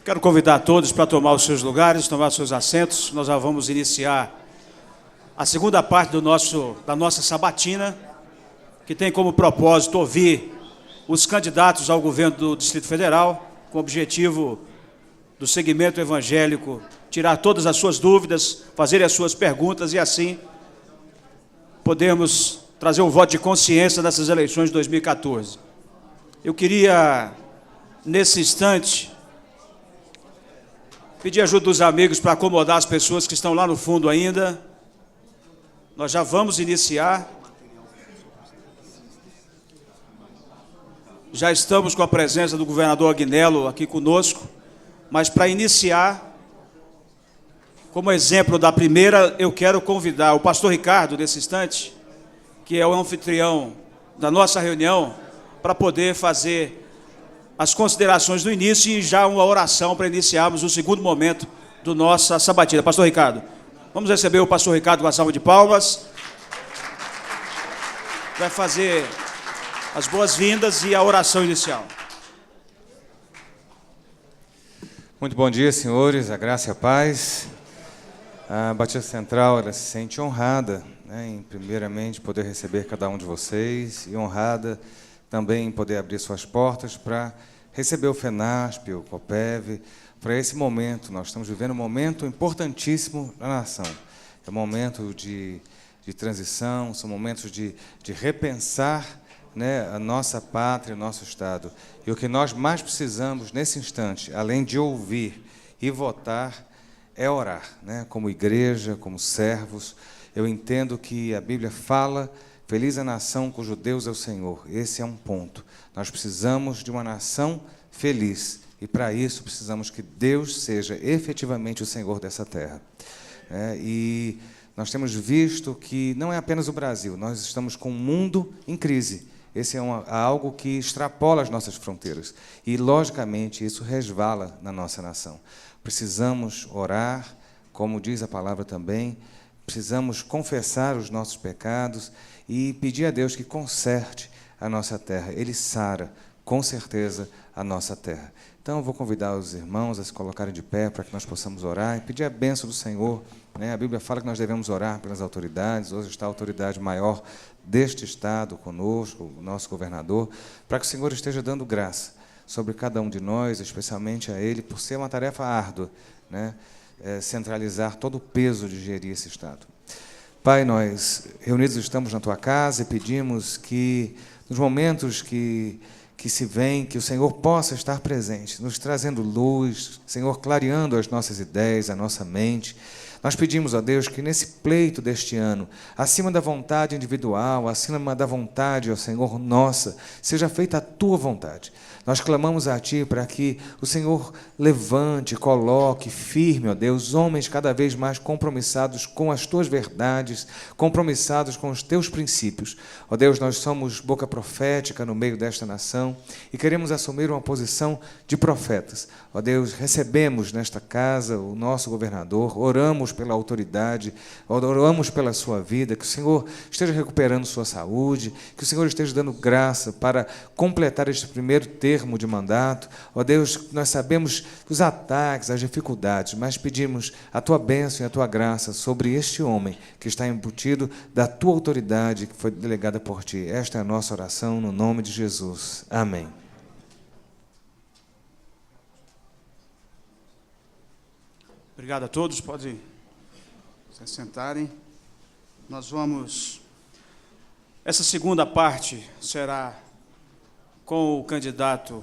Quero convidar todos para tomar os seus lugares, tomar os seus assentos. Nós já vamos iniciar a segunda parte da nossa sabatina, que tem como propósito ouvir os candidatos ao governo do Distrito Federal, com o objetivo do segmento evangélico tirar todas as suas dúvidas, fazer as suas perguntas e assim podermos trazer um voto de consciência nessas eleições de 2014. Eu queria, nesse instante, pedir ajuda dos amigos para acomodar as pessoas que estão lá no fundo ainda. Nós já vamos iniciar. Já estamos com a presença do governador Agnello aqui conosco, mas para iniciar, como exemplo da primeira, eu quero convidar o pastor Ricardo, nesse instante, que é o anfitrião da nossa reunião, para poder fazer as considerações do início e já uma oração para iniciarmos o segundo momento do nossa sabatina. Pastor Ricardo, vamos receber o pastor Ricardo com a salva de palmas. Vai fazer as boas-vindas e a oração inicial. Muito bom dia, senhores, a graça e a paz. A Batista Central, ela se sente honrada, em primeiramente poder receber cada um de vocês e honrada também em poder abrir suas portas para receber o FENASP, o COPEV, para esse momento. Nós estamos vivendo um momento importantíssimo na nação. É um momento de transição, são momentos de repensar, a nossa pátria, o nosso Estado. E o que nós mais precisamos nesse instante, além de ouvir e votar, é orar, como igreja, como servos. Eu entendo que a Bíblia fala: feliz a nação cujo Deus é o Senhor. Esse é um ponto. Nós precisamos de uma nação feliz, e para isso precisamos que Deus seja efetivamente o Senhor dessa terra. E nós temos visto que não é apenas o Brasil, nós estamos com um mundo em crise. Esse é algo que extrapola as nossas fronteiras, e, logicamente, isso resvala na nossa nação. Precisamos orar, como diz a palavra também, precisamos confessar os nossos pecados e pedir a Deus que conserte a nossa terra. Ele sara, com certeza, a nossa terra. Então, eu vou convidar os irmãos a se colocarem de pé para que nós possamos orar e pedir a bênção do Senhor. A Bíblia fala que nós devemos orar pelas autoridades. Hoje está a autoridade maior deste Estado conosco, o nosso governador, para que o Senhor esteja dando graça sobre cada um de nós, especialmente a Ele, por ser uma tarefa árdua, centralizar todo o peso de gerir esse Estado. Pai, nós reunidos estamos na Tua casa e pedimos que, nos momentos que se vem, que o Senhor possa estar presente, nos trazendo luz, Senhor, clareando as nossas ideias, a nossa mente. Nós pedimos a Deus que nesse pleito deste ano, acima da vontade individual, acima da vontade, ó Senhor, nossa, seja feita a Tua vontade. Nós clamamos a Ti para que o Senhor levante, coloque firme, ó Deus, homens cada vez mais compromissados com as Tuas verdades, compromissados com os Teus princípios. Ó Deus, nós somos boca profética no meio desta nação e queremos assumir uma posição de profetas. Ó Deus, recebemos nesta casa o nosso governador, oramos pela autoridade, oramos pela sua vida, que o Senhor esteja recuperando sua saúde, que o Senhor esteja dando graça para completar este primeiro termo de mandato. Ó Deus, nós sabemos os ataques, as dificuldades, mas pedimos a Tua bênção e a Tua graça sobre este homem que está embutido da Tua autoridade que foi delegada por Ti. Esta é a nossa oração no nome de Jesus. Amém. Obrigado a todos, podem se sentarem. Nós vamos... Essa segunda parte será com o candidato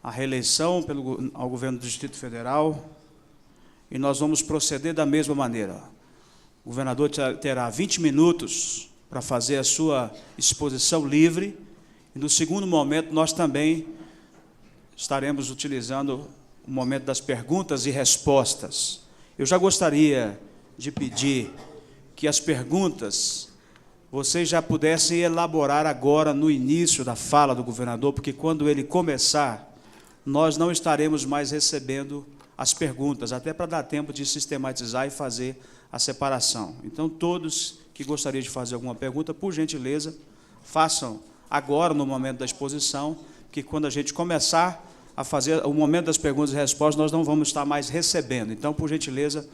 à reeleição ao governo do Distrito Federal, e nós vamos proceder da mesma maneira. O governador terá 20 minutos para fazer a sua exposição livre, e no segundo momento nós também estaremos utilizando o momento das perguntas e respostas. Eu já gostaria de pedir que as perguntas vocês já pudessem elaborar agora no início da fala do governador, porque quando ele começar, nós não estaremos mais recebendo as perguntas, até para dar tempo de sistematizar e fazer a separação. Então, todos que gostariam de fazer alguma pergunta, por gentileza, façam agora, no momento da exposição, que quando a gente começar, a fazer o momento das perguntas e respostas, nós não vamos estar mais recebendo. Então, por gentileza,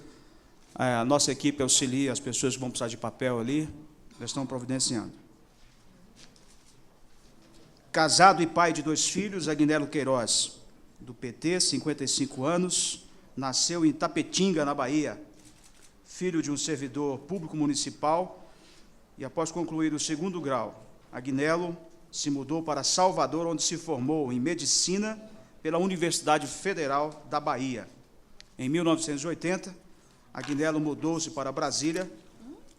a nossa equipe auxilia as pessoas que vão precisar de papel ali, já estão providenciando. Casado e pai de 2 filhos, Agnello Queiroz, do PT, 55 anos, nasceu em Tapetinga, na Bahia, filho de um servidor público municipal, e após concluir o 2º grau, Agnello se mudou para Salvador, onde se formou em Medicina pela Universidade Federal da Bahia. Em 1980, Agnello mudou-se para Brasília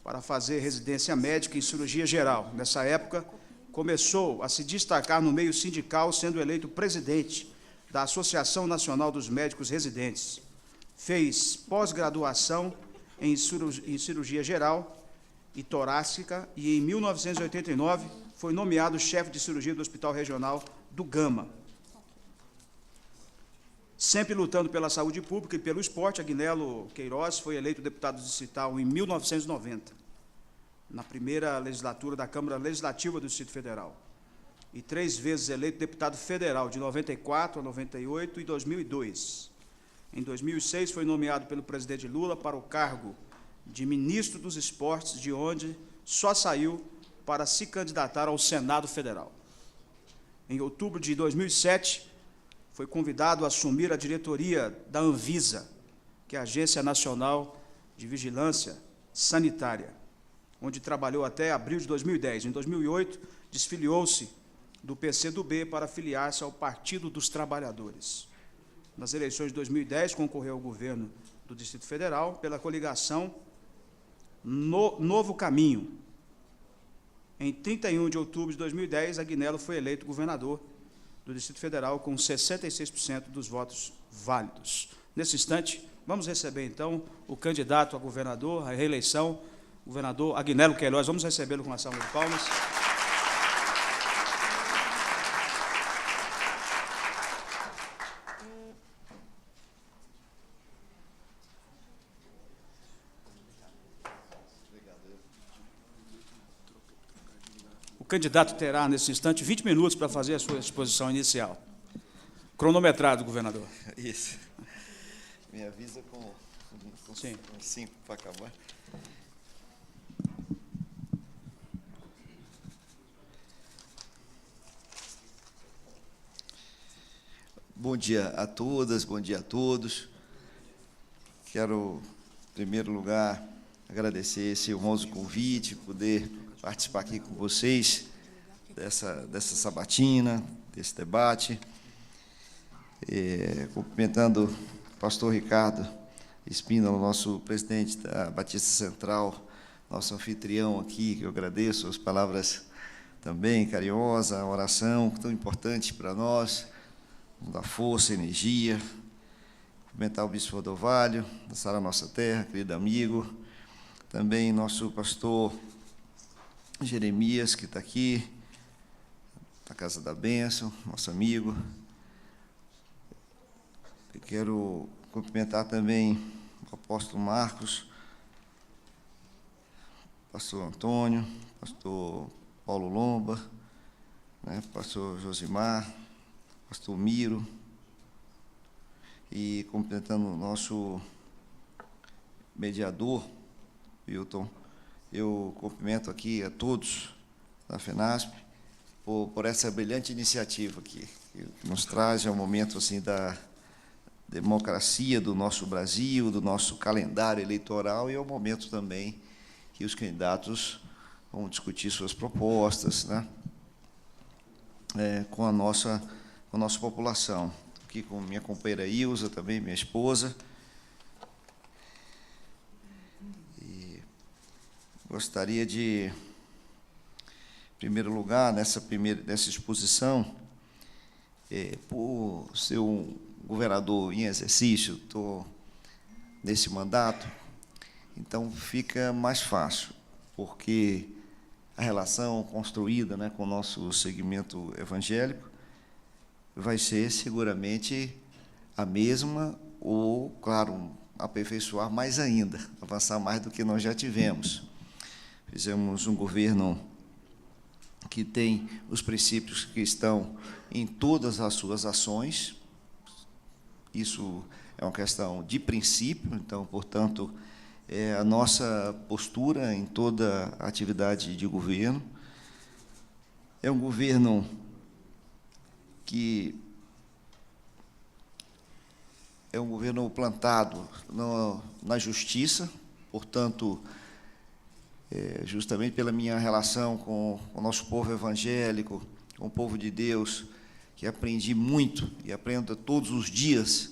para fazer residência médica em cirurgia geral. Nessa época, começou a se destacar no meio sindical, sendo eleito presidente da Associação Nacional dos Médicos Residentes. Fez pós-graduação em cirurgia geral e torácica e, em 1989, foi nomeado chefe de cirurgia do Hospital Regional do Gama. Sempre lutando pela saúde pública e pelo esporte, Agnello Queiroz foi eleito deputado distrital em 1990. Na primeira legislatura da Câmara Legislativa do Distrito Federal, e 3 vezes eleito deputado federal, de 94 a 98 e 2002. Em 2006, foi nomeado pelo presidente Lula para o cargo de ministro dos Esportes, de onde só saiu para se candidatar ao Senado Federal. Em outubro de 2007, foi convidado a assumir a diretoria da Anvisa, que é a Agência Nacional de Vigilância Sanitária, onde trabalhou até abril de 2010. Em 2008, desfiliou-se do PCdoB para filiar-se ao Partido dos Trabalhadores. Nas eleições de 2010, concorreu ao governo do Distrito Federal pela coligação Novo Caminho. Em 31 de outubro de 2010, Agnello foi eleito governador do Distrito Federal com 66% dos votos válidos. Nesse instante, vamos receber, então, o candidato a governador, à reeleição, governador Agnello Queiroz. Vamos recebê-lo com uma salva de palmas. O candidato terá, nesse instante, 20 minutos para fazer a sua exposição inicial. Cronometrado, governador. Isso. Me avisa com 5 para acabar. Bom dia a todas, bom dia a todos. Quero, em primeiro lugar, agradecer esse honroso convite, poder participar aqui com vocês dessa sabatina, desse debate. Cumprimentando o pastor Ricardo Espínola, nosso presidente da Batista Central, nosso anfitrião aqui, que eu agradeço as palavras também carinhosas, a oração tão importante para nós, da força, energia. Cumprimentar o bispo Rodovalho, da Sara Nossa Terra, querido amigo. Também nosso pastor Jeremias, que está aqui, da Casa da Bênção, nosso amigo. Eu quero cumprimentar também o apóstolo Marcos, pastor Antônio, pastor Paulo Lomba, pastor Josimar, pastor Miro, e cumprimentando o nosso mediador, Wilton. Eu cumprimento aqui a todos da FENASP por essa brilhante iniciativa que nos traz ao momento assim da democracia do nosso Brasil, do nosso calendário eleitoral, e ao momento também que os candidatos vão discutir suas propostas, com a nossa população. Aqui com minha companheira Ilza, também minha esposa. E gostaria de, em primeiro lugar, nessa exposição, por ser um governador em exercício, estou nesse mandato, então fica mais fácil, porque a relação construída com o nosso segmento evangélico vai ser seguramente a mesma, ou, claro, aperfeiçoar mais ainda, avançar mais do que nós já tivemos. Fizemos um governo que tem os princípios que estão em todas as suas ações, Isso é uma questão de princípio, então, portanto, é a nossa postura em toda a atividade de governo. É um governo que é um governo plantado na justiça, portanto, justamente pela minha relação com o nosso povo evangélico, com o povo de Deus, que aprendi muito e aprendo todos os dias,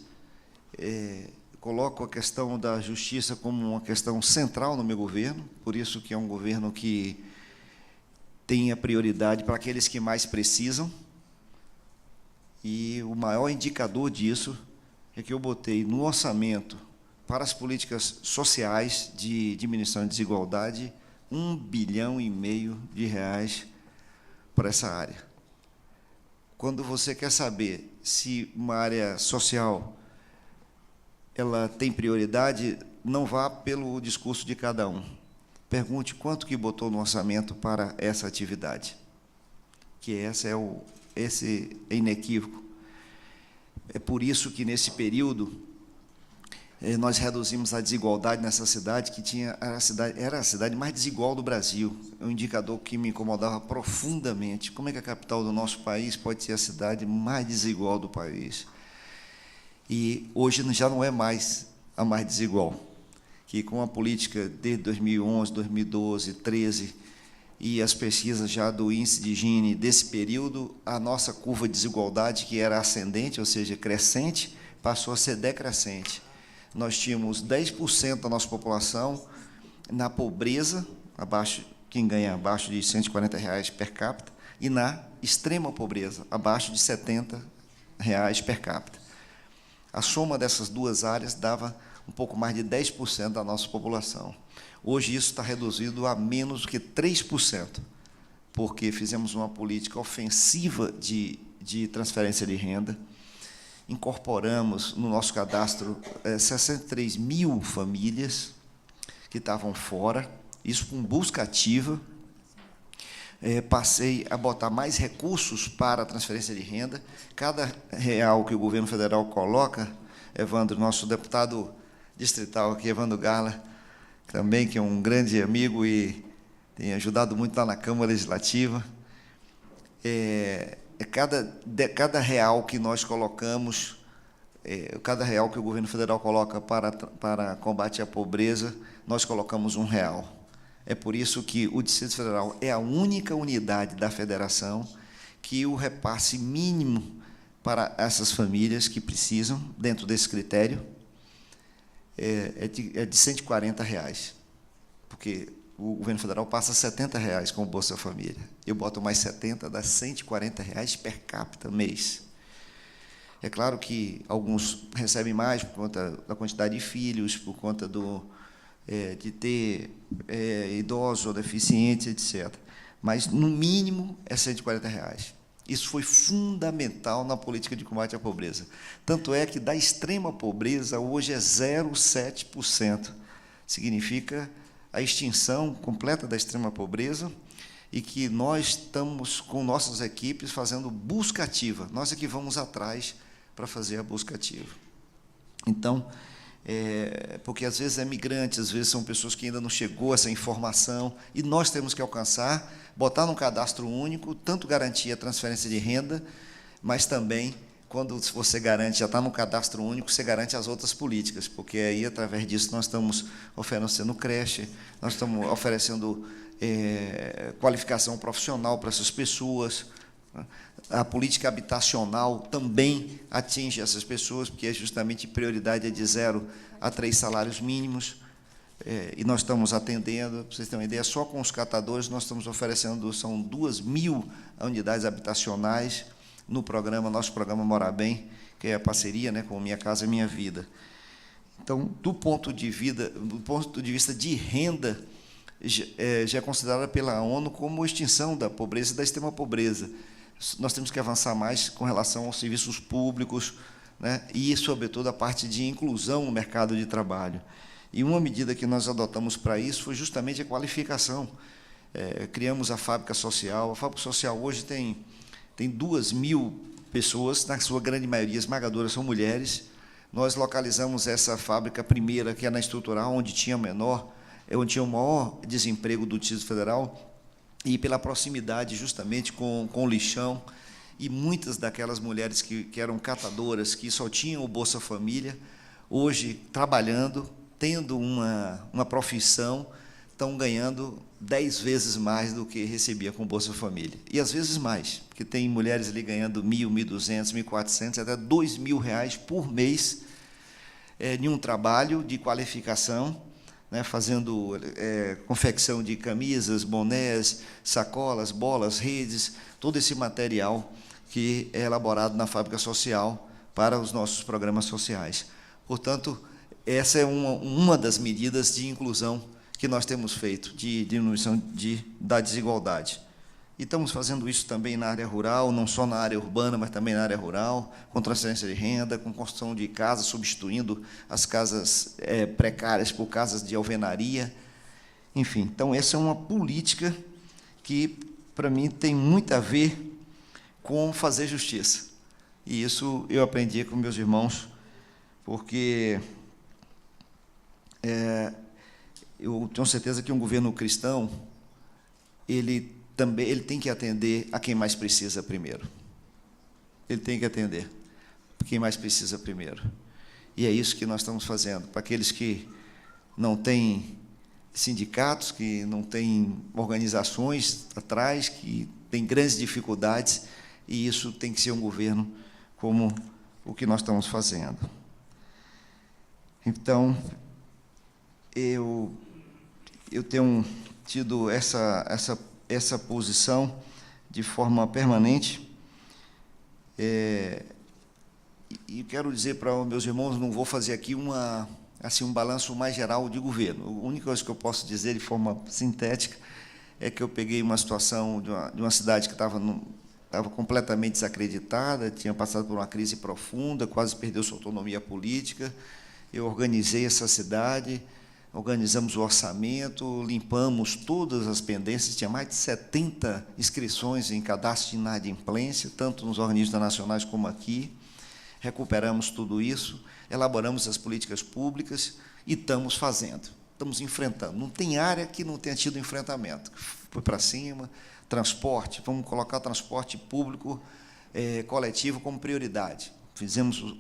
coloco a questão da justiça como uma questão central no meu governo, por isso que é um governo que tem a prioridade para aqueles que mais precisam, e o maior indicador disso é que eu botei no orçamento para as políticas sociais de diminuição de desigualdade R$ 1,5 bilhão para essa área. Quando você quer saber se uma área social ela tem prioridade, não vá pelo discurso de cada um. Pergunte quanto que botou no orçamento para essa atividade, que esse é inequívoco. É por isso que, nesse período, nós reduzimos a desigualdade nessa cidade, que era a cidade mais desigual do Brasil. É um indicador que me incomodava profundamente. Como é que a capital do nosso país pode ser a cidade mais desigual do país? E hoje já não é mais a mais desigual, que com a política desde 2011, 2012, 2013, e as pesquisas já do índice de Gini desse período, a nossa curva de desigualdade, que era ascendente, ou seja, crescente, passou a ser decrescente. Nós tínhamos 10% da nossa população na pobreza, quem ganha abaixo de R$ 140 per capita, e na extrema pobreza, abaixo de R$ 70 per capita. A soma dessas duas áreas dava um pouco mais de 10% da nossa população. Hoje isso está reduzido a menos do que 3%, porque fizemos uma política ofensiva de transferência de renda, incorporamos no nosso cadastro 63 mil famílias que estavam fora, isso com busca ativa. Passei a botar mais recursos para a transferência de renda. Cada real que o governo federal coloca, Evandro, nosso deputado distrital aqui, Evandro Garla, também, que é um grande amigo e tem ajudado muito lá na Câmara Legislativa, cada real que nós colocamos, cada real que o governo federal coloca para combate à pobreza, nós colocamos R$1. É por isso que o Distrito Federal é a única unidade da federação que o repasse mínimo para essas famílias que precisam, dentro desse critério, é de R$140, porque o governo federal passa R$70 com o Bolsa Família. Eu boto mais 70, dá R$140 per capita mês. É claro que alguns recebem mais por conta da quantidade de filhos, por conta de ter idosos ou deficientes, etc. Mas, no mínimo, é R$140. Isso foi fundamental na política de combate à pobreza. Tanto é que, da extrema pobreza, hoje é 0,7%. Significa a extinção completa da extrema pobreza, e que nós estamos, com nossas equipes, fazendo busca ativa. Nós é que vamos atrás para fazer a busca ativa. Então, porque às vezes é migrante, às vezes são pessoas que ainda não chegou essa informação, e nós temos que alcançar, botar num cadastro único, tanto garantir a transferência de renda, mas também, quando você garante, já está no cadastro único, você garante as outras políticas, porque aí, através disso, nós estamos oferecendo creche, nós estamos oferecendo qualificação profissional para essas pessoas. A política habitacional também atinge essas pessoas, porque é justamente prioridade de 0 a 3 salários mínimos, e nós estamos atendendo, para vocês terem uma ideia, só com os catadores nós estamos oferecendo, são 2.000 unidades habitacionais no programa, nosso programa Morar Bem, que é a parceria, com Minha Casa Minha Vida. Então, do ponto de vista de renda, já é considerada pela ONU como extinção da pobreza e da extrema pobreza. Nós temos que avançar mais com relação aos serviços públicos, e, sobretudo, a parte de inclusão no mercado de trabalho. E uma medida que nós adotamos para isso foi justamente a qualificação. Criamos a Fábrica Social. A Fábrica Social hoje tem 2.000 pessoas, na sua grande maioria esmagadora são mulheres, nós localizamos essa fábrica primeira, que é na Estrutural, onde tinha o maior desemprego do Distrito Federal, e pela proximidade justamente com o lixão, e muitas daquelas mulheres que eram catadoras, que só tinham o Bolsa Família, hoje trabalhando, tendo uma profissão, estão ganhando 10 vezes mais do que recebia com o Bolsa Família. E às vezes mais, porque tem mulheres ali ganhando R$ 1.200, R$ 1.400, até R$ 2.000 por mês, em um trabalho de qualificação, né, fazendo confecção de camisas, bonés, sacolas, bolas, redes, todo esse material que é elaborado na fábrica social para os nossos programas sociais. Portanto, essa é uma das medidas de inclusão que nós temos feito, de diminuição da desigualdade. E estamos fazendo isso também na área rural, não só na área urbana, mas também na área rural, com transferência de renda, com construção de casas, substituindo as casas precárias por casas de alvenaria. Enfim, então, essa é uma política que, para mim, tem muito a ver com fazer justiça. E isso eu aprendi com meus irmãos, porque eu tenho certeza que um governo cristão, ele tem que atender a quem mais precisa primeiro. Ele tem que atender a quem mais precisa primeiro. E é isso que nós estamos fazendo. Para aqueles que não têm sindicatos, que não têm organizações atrás, que têm grandes dificuldades, e isso tem que ser um governo como o que nós estamos fazendo. Então, eu tenho tido essa posição de forma permanente, e quero dizer para os meus irmãos, não vou fazer aqui um balanço mais geral de governo. A única coisa que eu posso dizer de forma sintética é que eu peguei uma situação de uma cidade que estava completamente desacreditada, tinha passado por uma crise profunda, quase perdeu sua autonomia política. Eu organizei essa cidade, organizamos o orçamento, limpamos todas as pendências, tinha mais de 70 inscrições em cadastro de inadimplência, tanto nos organismos nacionais como aqui. Recuperamos tudo isso, elaboramos as políticas públicas e estamos fazendo, estamos enfrentando. Não tem área que não tenha tido enfrentamento. Foi para cima, transporte, vamos colocar o transporte público coletivo como prioridade. Fizemos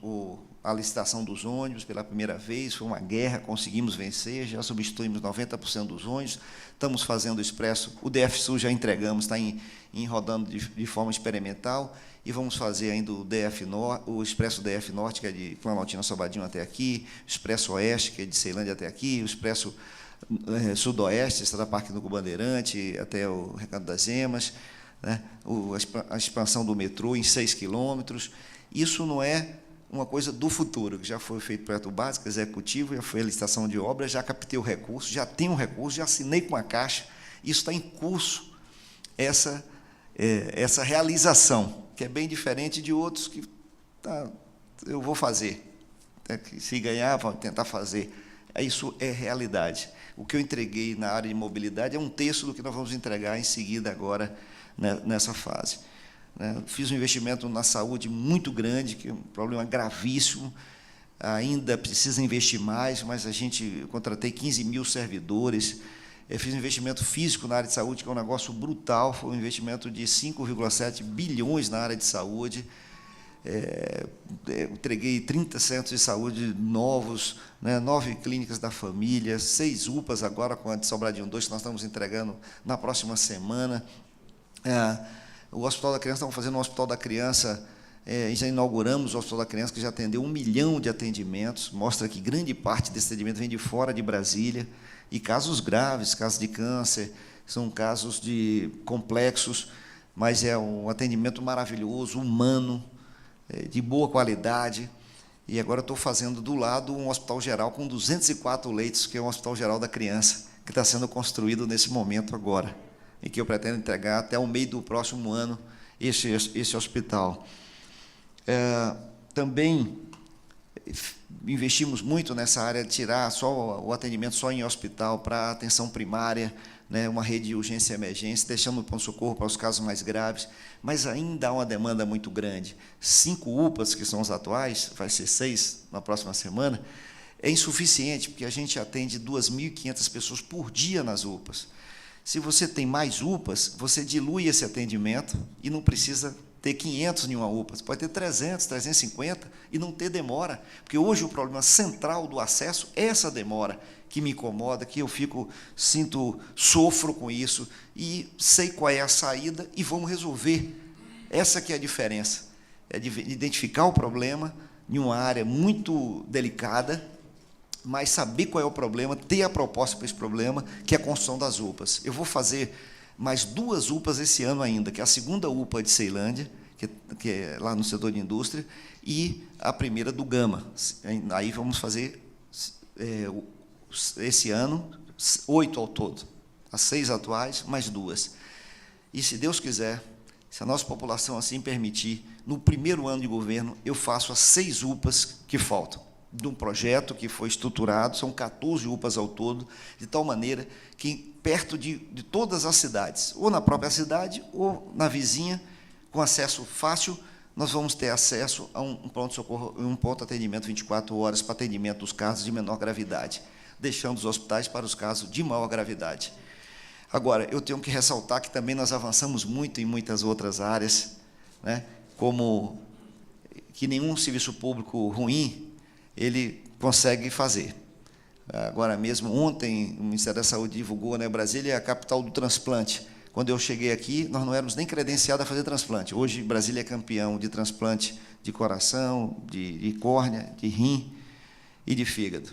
a licitação dos ônibus pela primeira vez, foi uma guerra, conseguimos vencer, já substituímos 90% dos ônibus, estamos fazendo o Expresso, o DF Sul já entregamos, está rodando de forma experimental, e vamos fazer ainda o Expresso DF Norte, que é de Planaltina Sobradinho até aqui, o Expresso Oeste, que é de Ceilândia até aqui, o Expresso Sudoeste, Estrada Parque do Bandeirante, até o Recanto das Emas, né? A expansão do metrô em 6 quilômetros. Isso não é uma coisa do futuro, que já foi feito projeto básico, executivo, já foi a licitação de obras, já captei o recurso, já tenho o recurso, já assinei com a Caixa, isso está em curso, essa realização, que é bem diferente de outros que eu vou fazer, se ganhar, vou tentar fazer. Isso é realidade. O que eu entreguei na área de mobilidade é um terço do que nós vamos entregar em seguida agora, né, nessa fase. Fiz um investimento na saúde muito grande, que é um problema gravíssimo, ainda precisa investir mais, mas eu contratei 15 mil servidores, fiz um investimento físico na área de saúde, que é um negócio brutal, foi um investimento de 5,7 bilhões na área de saúde, entreguei 30 centros de saúde novos, 9 clínicas da família, 6 UPAs agora com a de Sobradinho 2, que nós estamos entregando na próxima semana. O Hospital da Criança, estamos fazendo um Hospital da Criança, já inauguramos o Hospital da Criança, que já atendeu 1 milhão de atendimentos, mostra que grande parte desse atendimento vem de fora de Brasília, e casos graves, casos de câncer, são casos complexos, mas é um atendimento maravilhoso, humano, de boa qualidade. E agora estou fazendo do lado um hospital geral com 204 leitos, que é um Hospital Geral da Criança, que está sendo construído nesse momento agora, e que eu pretendo entregar até o meio do próximo ano esse hospital. Também investimos muito nessa área de tirar só o atendimento só em hospital para a atenção primária, né, uma rede de urgência e emergência, deixando o pronto-socorro para os casos mais graves, mas ainda há uma demanda muito grande. 5 UPAs, que são os atuais, vai ser 6 na próxima semana, é insuficiente, porque a gente atende 2.500 pessoas por dia nas UPAs. Se você tem mais UPAs, você dilui esse atendimento e não precisa ter 500 em uma UPA, você pode ter 300, 350 e não ter demora, porque hoje o problema central do acesso é essa demora, que me incomoda, que eu sofro com isso, e sei qual é a saída e vamos resolver. Essa que é a diferença, é de identificar o problema em uma área muito delicada, mas saber qual é o problema, ter a proposta para esse problema, que é a construção das UPAs. Eu vou fazer mais 2 UPAs esse ano ainda, que é a segunda UPA de Ceilândia, que é lá no setor de indústria, e a primeira do Gama. Aí vamos fazer, esse ano, 8 ao todo. As 6 atuais, mais 2. E, se Deus quiser, se a nossa população assim permitir, no primeiro ano de governo, eu faço as 6 UPAs que faltam, de um projeto que foi estruturado, são 14 UPAs ao todo, de tal maneira que, perto de todas as cidades, ou na própria cidade, ou na vizinha, com acesso fácil, nós vamos ter acesso a um pronto-socorro, um ponto-atendimento 24 horas para atendimento dos casos de menor gravidade, deixando os hospitais para os casos de maior gravidade. Agora, eu tenho que ressaltar que também nós avançamos muito em muitas outras áreas, né, como que nenhum serviço público ruim ele consegue fazer. Agora mesmo, ontem, o Ministério da Saúde divulgou, né, Brasília é a capital do transplante. Quando eu cheguei aqui, nós não éramos nem credenciados a fazer transplante. Hoje, Brasília é campeão de transplante de coração, de córnea, de rim e de fígado.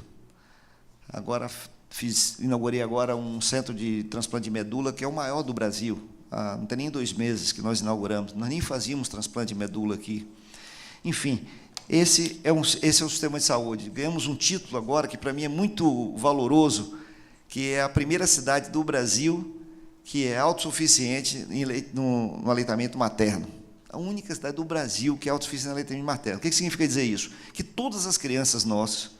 Agora, inaugurei agora um centro de transplante de medula, que é o maior do Brasil. Não tem nem 2 meses que nós inauguramos. Nós nem fazíamos transplante de medula aqui. Enfim, esse é o sistema de saúde. Ganhamos um título agora, que para mim é muito valoroso, que é a primeira cidade do Brasil que é autossuficiente no aleitamento materno. A única cidade do Brasil que é autossuficiente no aleitamento materno. O que significa dizer isso? Que todas as crianças nossas,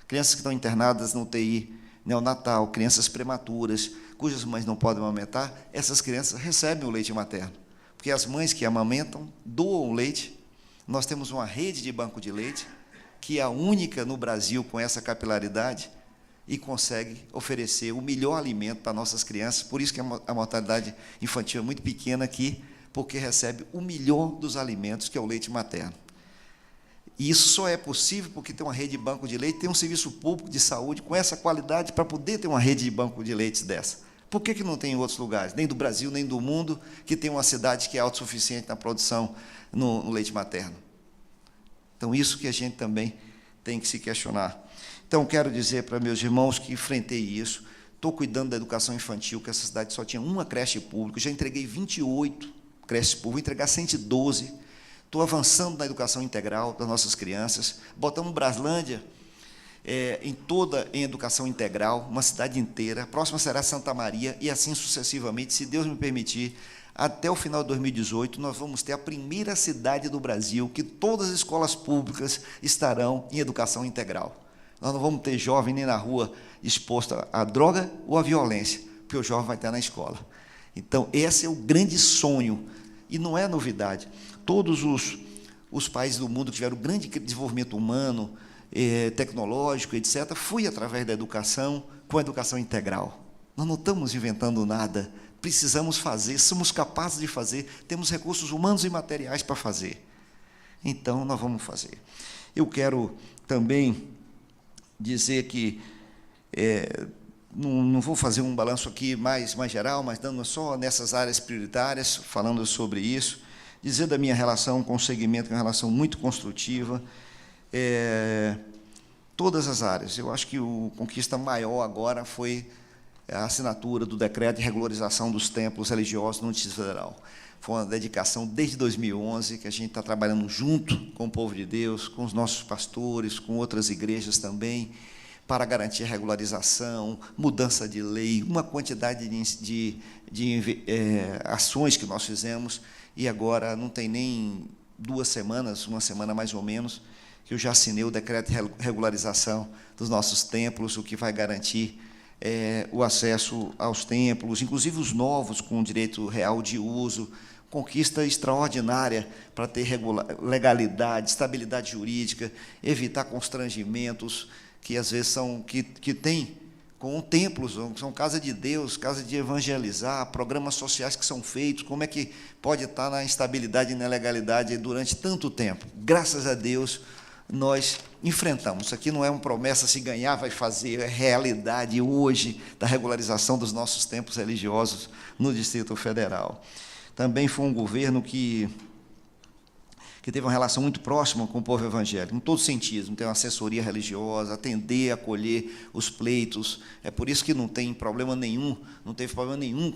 crianças que estão internadas no UTI neonatal, crianças prematuras, cujas mães não podem amamentar, essas crianças recebem o leite materno. Porque as mães que amamentam doam o leite. Nós temos uma rede de banco de leite, que é a única no Brasil com essa capilaridade, e consegue oferecer o melhor alimento para nossas crianças. Por isso que a mortalidade infantil é muito pequena aqui, porque recebe o melhor dos alimentos, que é o leite materno. E isso só é possível porque tem uma rede de banco de leite, tem um serviço público de saúde com essa qualidade para poder ter uma rede de banco de leite dessa. Por que não tem em outros lugares, nem do Brasil, nem do mundo, que tem uma cidade que é autossuficiente na produção no leite materno? Então, isso que a gente também tem que se questionar. Então, quero dizer para meus irmãos que enfrentei isso, estou cuidando da educação infantil, que essa cidade só tinha uma creche pública, já entreguei 28 creches públicas, vou entregar 112, estou avançando na educação integral das nossas crianças, botamos Braslândia em educação integral, uma cidade inteira, a próxima será Santa Maria, e assim sucessivamente, se Deus me permitir, até o final de 2018, nós vamos ter a primeira cidade do Brasil que todas as escolas públicas estarão em educação integral. Nós não vamos ter jovem nem na rua exposto à droga ou à violência, porque o jovem vai estar na escola. Então, esse é o grande sonho, e não é novidade. Todos os países do mundo que tiveram grande desenvolvimento humano, tecnológico, etc., foi através da educação, com a educação integral. Nós não estamos inventando nada, precisamos fazer, somos capazes de fazer, temos recursos humanos e materiais para fazer. Então, nós vamos fazer. Eu quero também dizer que, não vou fazer um balanço aqui mais geral, mas dando só nessas áreas prioritárias, falando sobre isso, dizer da minha relação com o segmento, que é uma relação muito construtiva, todas as áreas. Eu acho que a conquista maior agora foi a assinatura do decreto de regularização dos templos religiosos no Distrito Federal. Foi uma dedicação desde 2011, que a gente está trabalhando junto com o povo de Deus, com os nossos pastores, com outras igrejas também, para garantir a regularização, mudança de lei, uma quantidade de ações que nós fizemos, e agora não tem nem 2 semanas, uma semana mais ou menos, que eu já assinei o decreto de regularização dos nossos templos, o que vai garantir o acesso aos templos, inclusive os novos com direito real de uso, conquista extraordinária para ter legalidade, estabilidade jurídica, evitar constrangimentos que às vezes que tem com templos, são casa de Deus, casa de evangelizar, programas sociais que são feitos, como é que pode estar na instabilidade e na ilegalidade durante tanto tempo? Graças a Deus, nós enfrentamos. Isso aqui não é uma promessa, se ganhar vai fazer, é realidade hoje da regularização dos nossos templos religiosos no Distrito Federal. Também foi um governo que teve uma relação muito próxima com o povo evangélico, em todos os sentidos, não tem uma assessoria religiosa, atender, acolher os pleitos. É por isso que não tem problema nenhum, não teve problema nenhum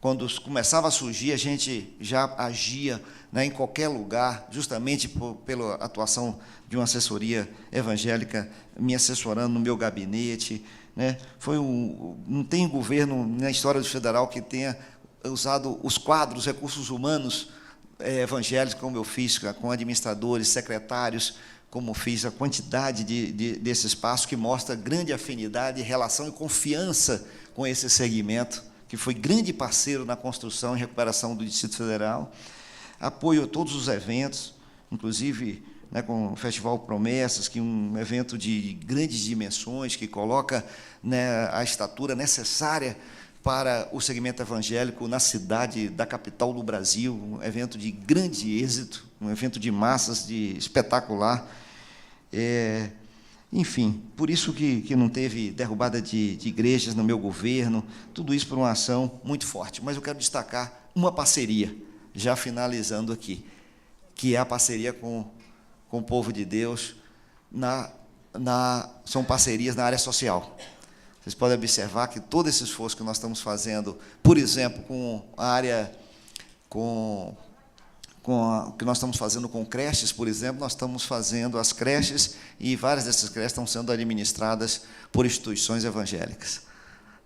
quando começava a surgir, a gente já agia, né, em qualquer lugar, justamente pela atuação de uma assessoria evangélica me assessorando no meu gabinete, né. Não tem governo na história do federal que tenha usado os quadros, recursos humanos evangélicos, como eu fiz com administradores, secretários, como fiz a quantidade desse espaço, que mostra grande afinidade, relação e confiança com esse segmento, que foi grande parceiro na construção e recuperação do Distrito Federal. Apoio a todos os eventos, inclusive, né, com o Festival Promessas, que é um evento de grandes dimensões, que coloca, né, a estatura necessária para o segmento evangélico na cidade da capital do Brasil, um evento de grande êxito, um evento de massas, de espetacular. Enfim, por isso que não teve derrubada de igrejas no meu governo, tudo isso por uma ação muito forte. Mas eu quero destacar uma parceria, já finalizando aqui, que é a parceria com o povo de Deus, são parcerias na área social. Vocês podem observar que todo esse esforço que nós estamos fazendo, por exemplo, com a área, o que nós estamos fazendo com creches, por exemplo, nós estamos fazendo as creches, e várias dessas creches estão sendo administradas por instituições evangélicas,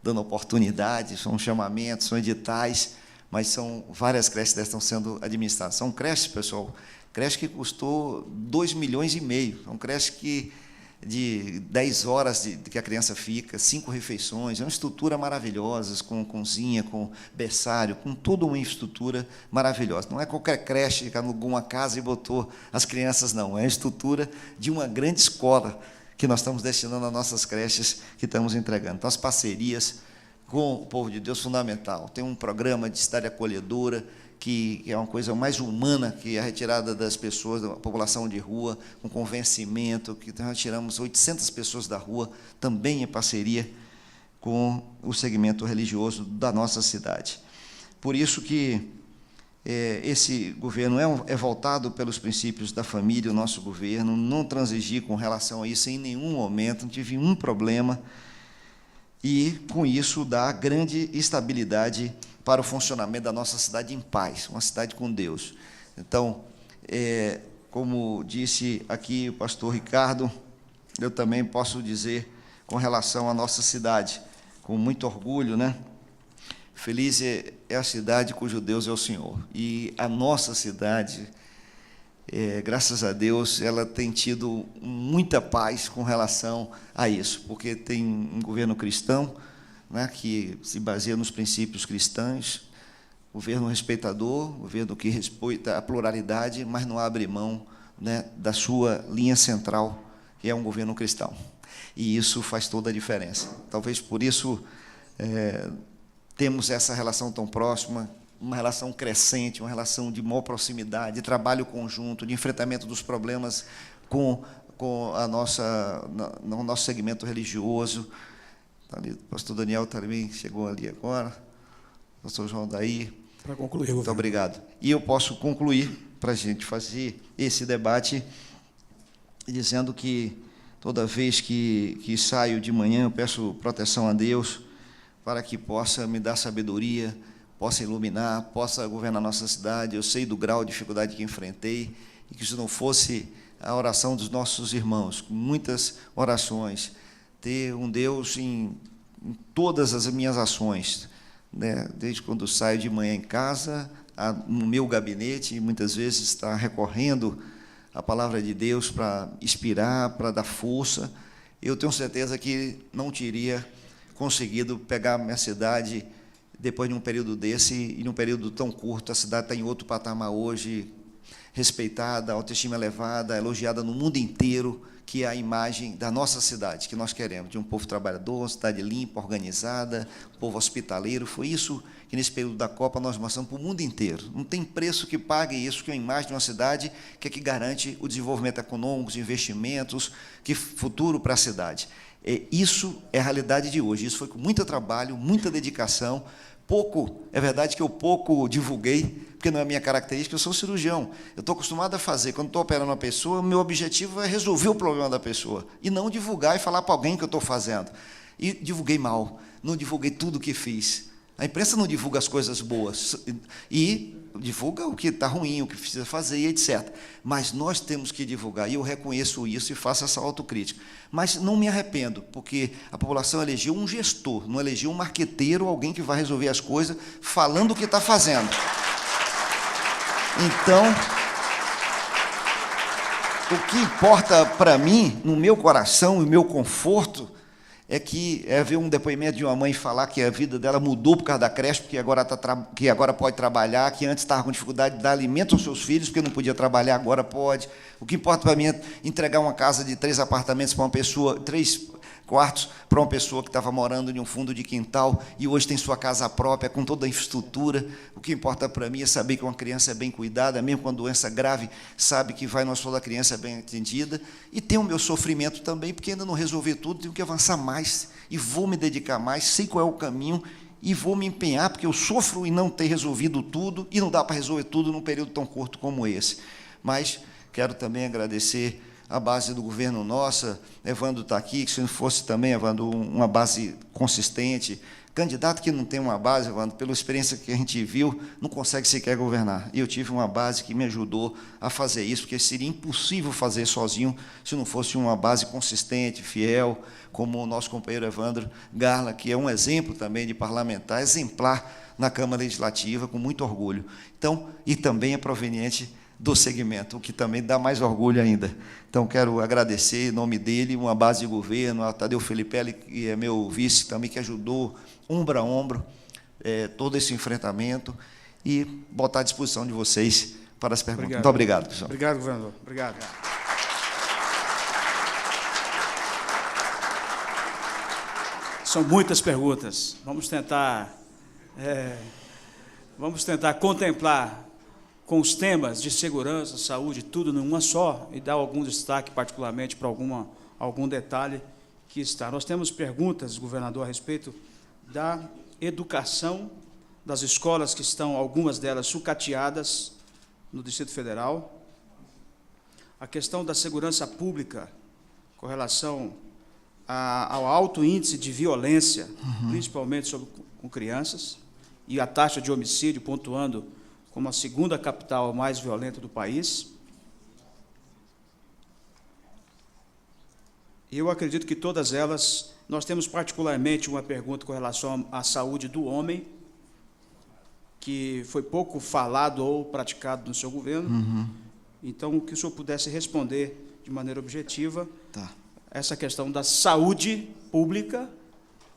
dando oportunidade, são chamamentos, são editais, mas são várias creches que estão sendo administradas. São creches, pessoal, creche que custou 2,5 milhões, são creches de 10 horas que a criança fica, 5 refeições, é uma estrutura maravilhosa, com cozinha, com berçário, com toda uma infraestrutura maravilhosa. Não é qualquer creche que alugou uma casa e botou as crianças, não. É a estrutura de uma grande escola que nós estamos destinando às nossas creches, que estamos entregando. Então, as parcerias com o povo de Deus, fundamental. Tem um programa de cidade acolhedora, que é uma coisa mais humana, que é a retirada das pessoas, da população de rua, com convencimento, que nós tiramos 800 pessoas da rua, também em parceria com o segmento religioso da nossa cidade. Por isso que esse governo é voltado pelos princípios da família, o nosso governo, não transigir com relação a isso em nenhum momento, não tive um problema, e, com isso, dá grande estabilidade para o funcionamento da nossa cidade em paz, uma cidade com Deus. Então, como disse aqui o pastor Ricardo, eu também posso dizer, com relação à nossa cidade, com muito orgulho, né? Feliz é a cidade cujo Deus é o Senhor. E a nossa cidade, graças a Deus, ela tem tido muita paz com relação a isso, porque tem um governo cristão, né, que se baseia nos princípios cristãos, governo respeitador, governo que respeita a pluralidade, mas não abre mão, né, da sua linha central, que é um governo cristão. E isso faz toda a diferença. Talvez por isso temos essa relação tão próxima, uma relação crescente, uma relação de maior proximidade, de trabalho conjunto, de enfrentamento dos problemas com o nosso segmento religioso. Ali, o pastor Daniel também chegou ali agora, o pastor João daí. Para concluir, muito obrigado. E eu posso concluir, para a gente fazer esse debate, dizendo que toda vez que saio de manhã, eu peço proteção a Deus, para que possa me dar sabedoria, possa iluminar, possa governar a nossa cidade. Eu sei do grau de dificuldade que enfrentei, e que se não fosse a oração dos nossos irmãos, com muitas orações, ter um Deus em todas as minhas ações, né? Desde quando saio de manhã em casa, no meu gabinete, e muitas vezes está recorrendo à palavra de Deus para inspirar, para dar força. Eu tenho certeza que não teria conseguido pegar a minha cidade, depois de um período desse, e num período tão curto, a cidade está em outro patamar hoje, respeitada, autoestima elevada, elogiada no mundo inteiro, que é a imagem da nossa cidade, que nós queremos, de um povo trabalhador, uma cidade limpa, organizada, um povo hospitaleiro. Foi isso que, nesse período da Copa, nós mostramos para o mundo inteiro. Não tem preço que pague isso, que é a imagem de uma cidade que garante o desenvolvimento econômico, os investimentos, que futuro para a cidade. Isso é a realidade de hoje. Isso foi com muito trabalho, muita dedicação. É verdade que eu pouco divulguei, porque não é a minha característica, eu sou cirurgião. Eu estou acostumado a fazer, quando estou operando uma pessoa, meu objetivo é resolver o problema da pessoa, e não divulgar e falar para alguém que eu estou fazendo. E divulguei mal, não divulguei tudo o que fiz. A imprensa não divulga as coisas boas, e divulga o que está ruim, o que precisa fazer, e etc. Mas nós temos que divulgar, e eu reconheço isso e faço essa autocrítica. Mas não me arrependo, porque a população elegeu um gestor, não elegeu um marqueteiro, alguém que vai resolver as coisas falando o que está fazendo. Então, o que importa para mim, no meu coração e no meu conforto, é ver um depoimento de uma mãe falar que a vida dela mudou por causa da creche, que agora pode trabalhar, que antes estava com dificuldade de dar alimento aos seus filhos, porque não podia trabalhar, agora pode. O que importa para mim é entregar uma casa de 3 apartamentos para uma pessoa, 3 quartos para uma pessoa que estava morando em um fundo de quintal e hoje tem sua casa própria, com toda a infraestrutura. O que importa para mim é saber que uma criança é bem cuidada, mesmo com uma doença grave, sabe que vai no assunto da criança bem atendida. E tem o meu sofrimento também, porque ainda não resolvi tudo, tenho que avançar mais e vou me dedicar mais, sei qual é o caminho e vou me empenhar, porque eu sofro em não ter resolvido tudo e não dá para resolver tudo num período tão curto como esse. Mas quero também agradecer a base do governo nossa, Evandro está aqui, que se não fosse também, Evandro, uma base consistente. Candidato que não tem uma base, Evandro, pela experiência que a gente viu, não consegue sequer governar. E eu tive uma base que me ajudou a fazer isso, porque seria impossível fazer sozinho se não fosse uma base consistente, fiel, como o nosso companheiro Evandro Garla, que é um exemplo também de parlamentar, exemplar na Câmara Legislativa, com muito orgulho. Então, e também é proveniente do segmento, o que também dá mais orgulho ainda. Então, quero agradecer, em nome dele, uma base de governo, a Tadeu Felipelli, que é meu vice também, que ajudou, ombro a ombro, todo esse enfrentamento, e botar à disposição de vocês para as perguntas. Obrigado. Muito obrigado, pessoal. Obrigado, governador. Obrigado. São muitas perguntas. Vamos tentar contemplar com os temas de segurança, saúde, tudo numa só, e dar algum destaque, particularmente, para algum detalhe que está. Nós temos perguntas, governador, a respeito da educação das escolas que estão, algumas delas, sucateadas no Distrito Federal, a questão da segurança pública com relação ao alto índice de violência, principalmente com crianças, e a taxa de homicídio, pontuando como a segunda capital mais violenta do país. Eu acredito que todas elas, nós temos particularmente uma pergunta com relação à saúde do homem, que foi pouco falado ou praticado no seu governo. Então, que o senhor pudesse responder de maneira objetiva essa questão da saúde pública,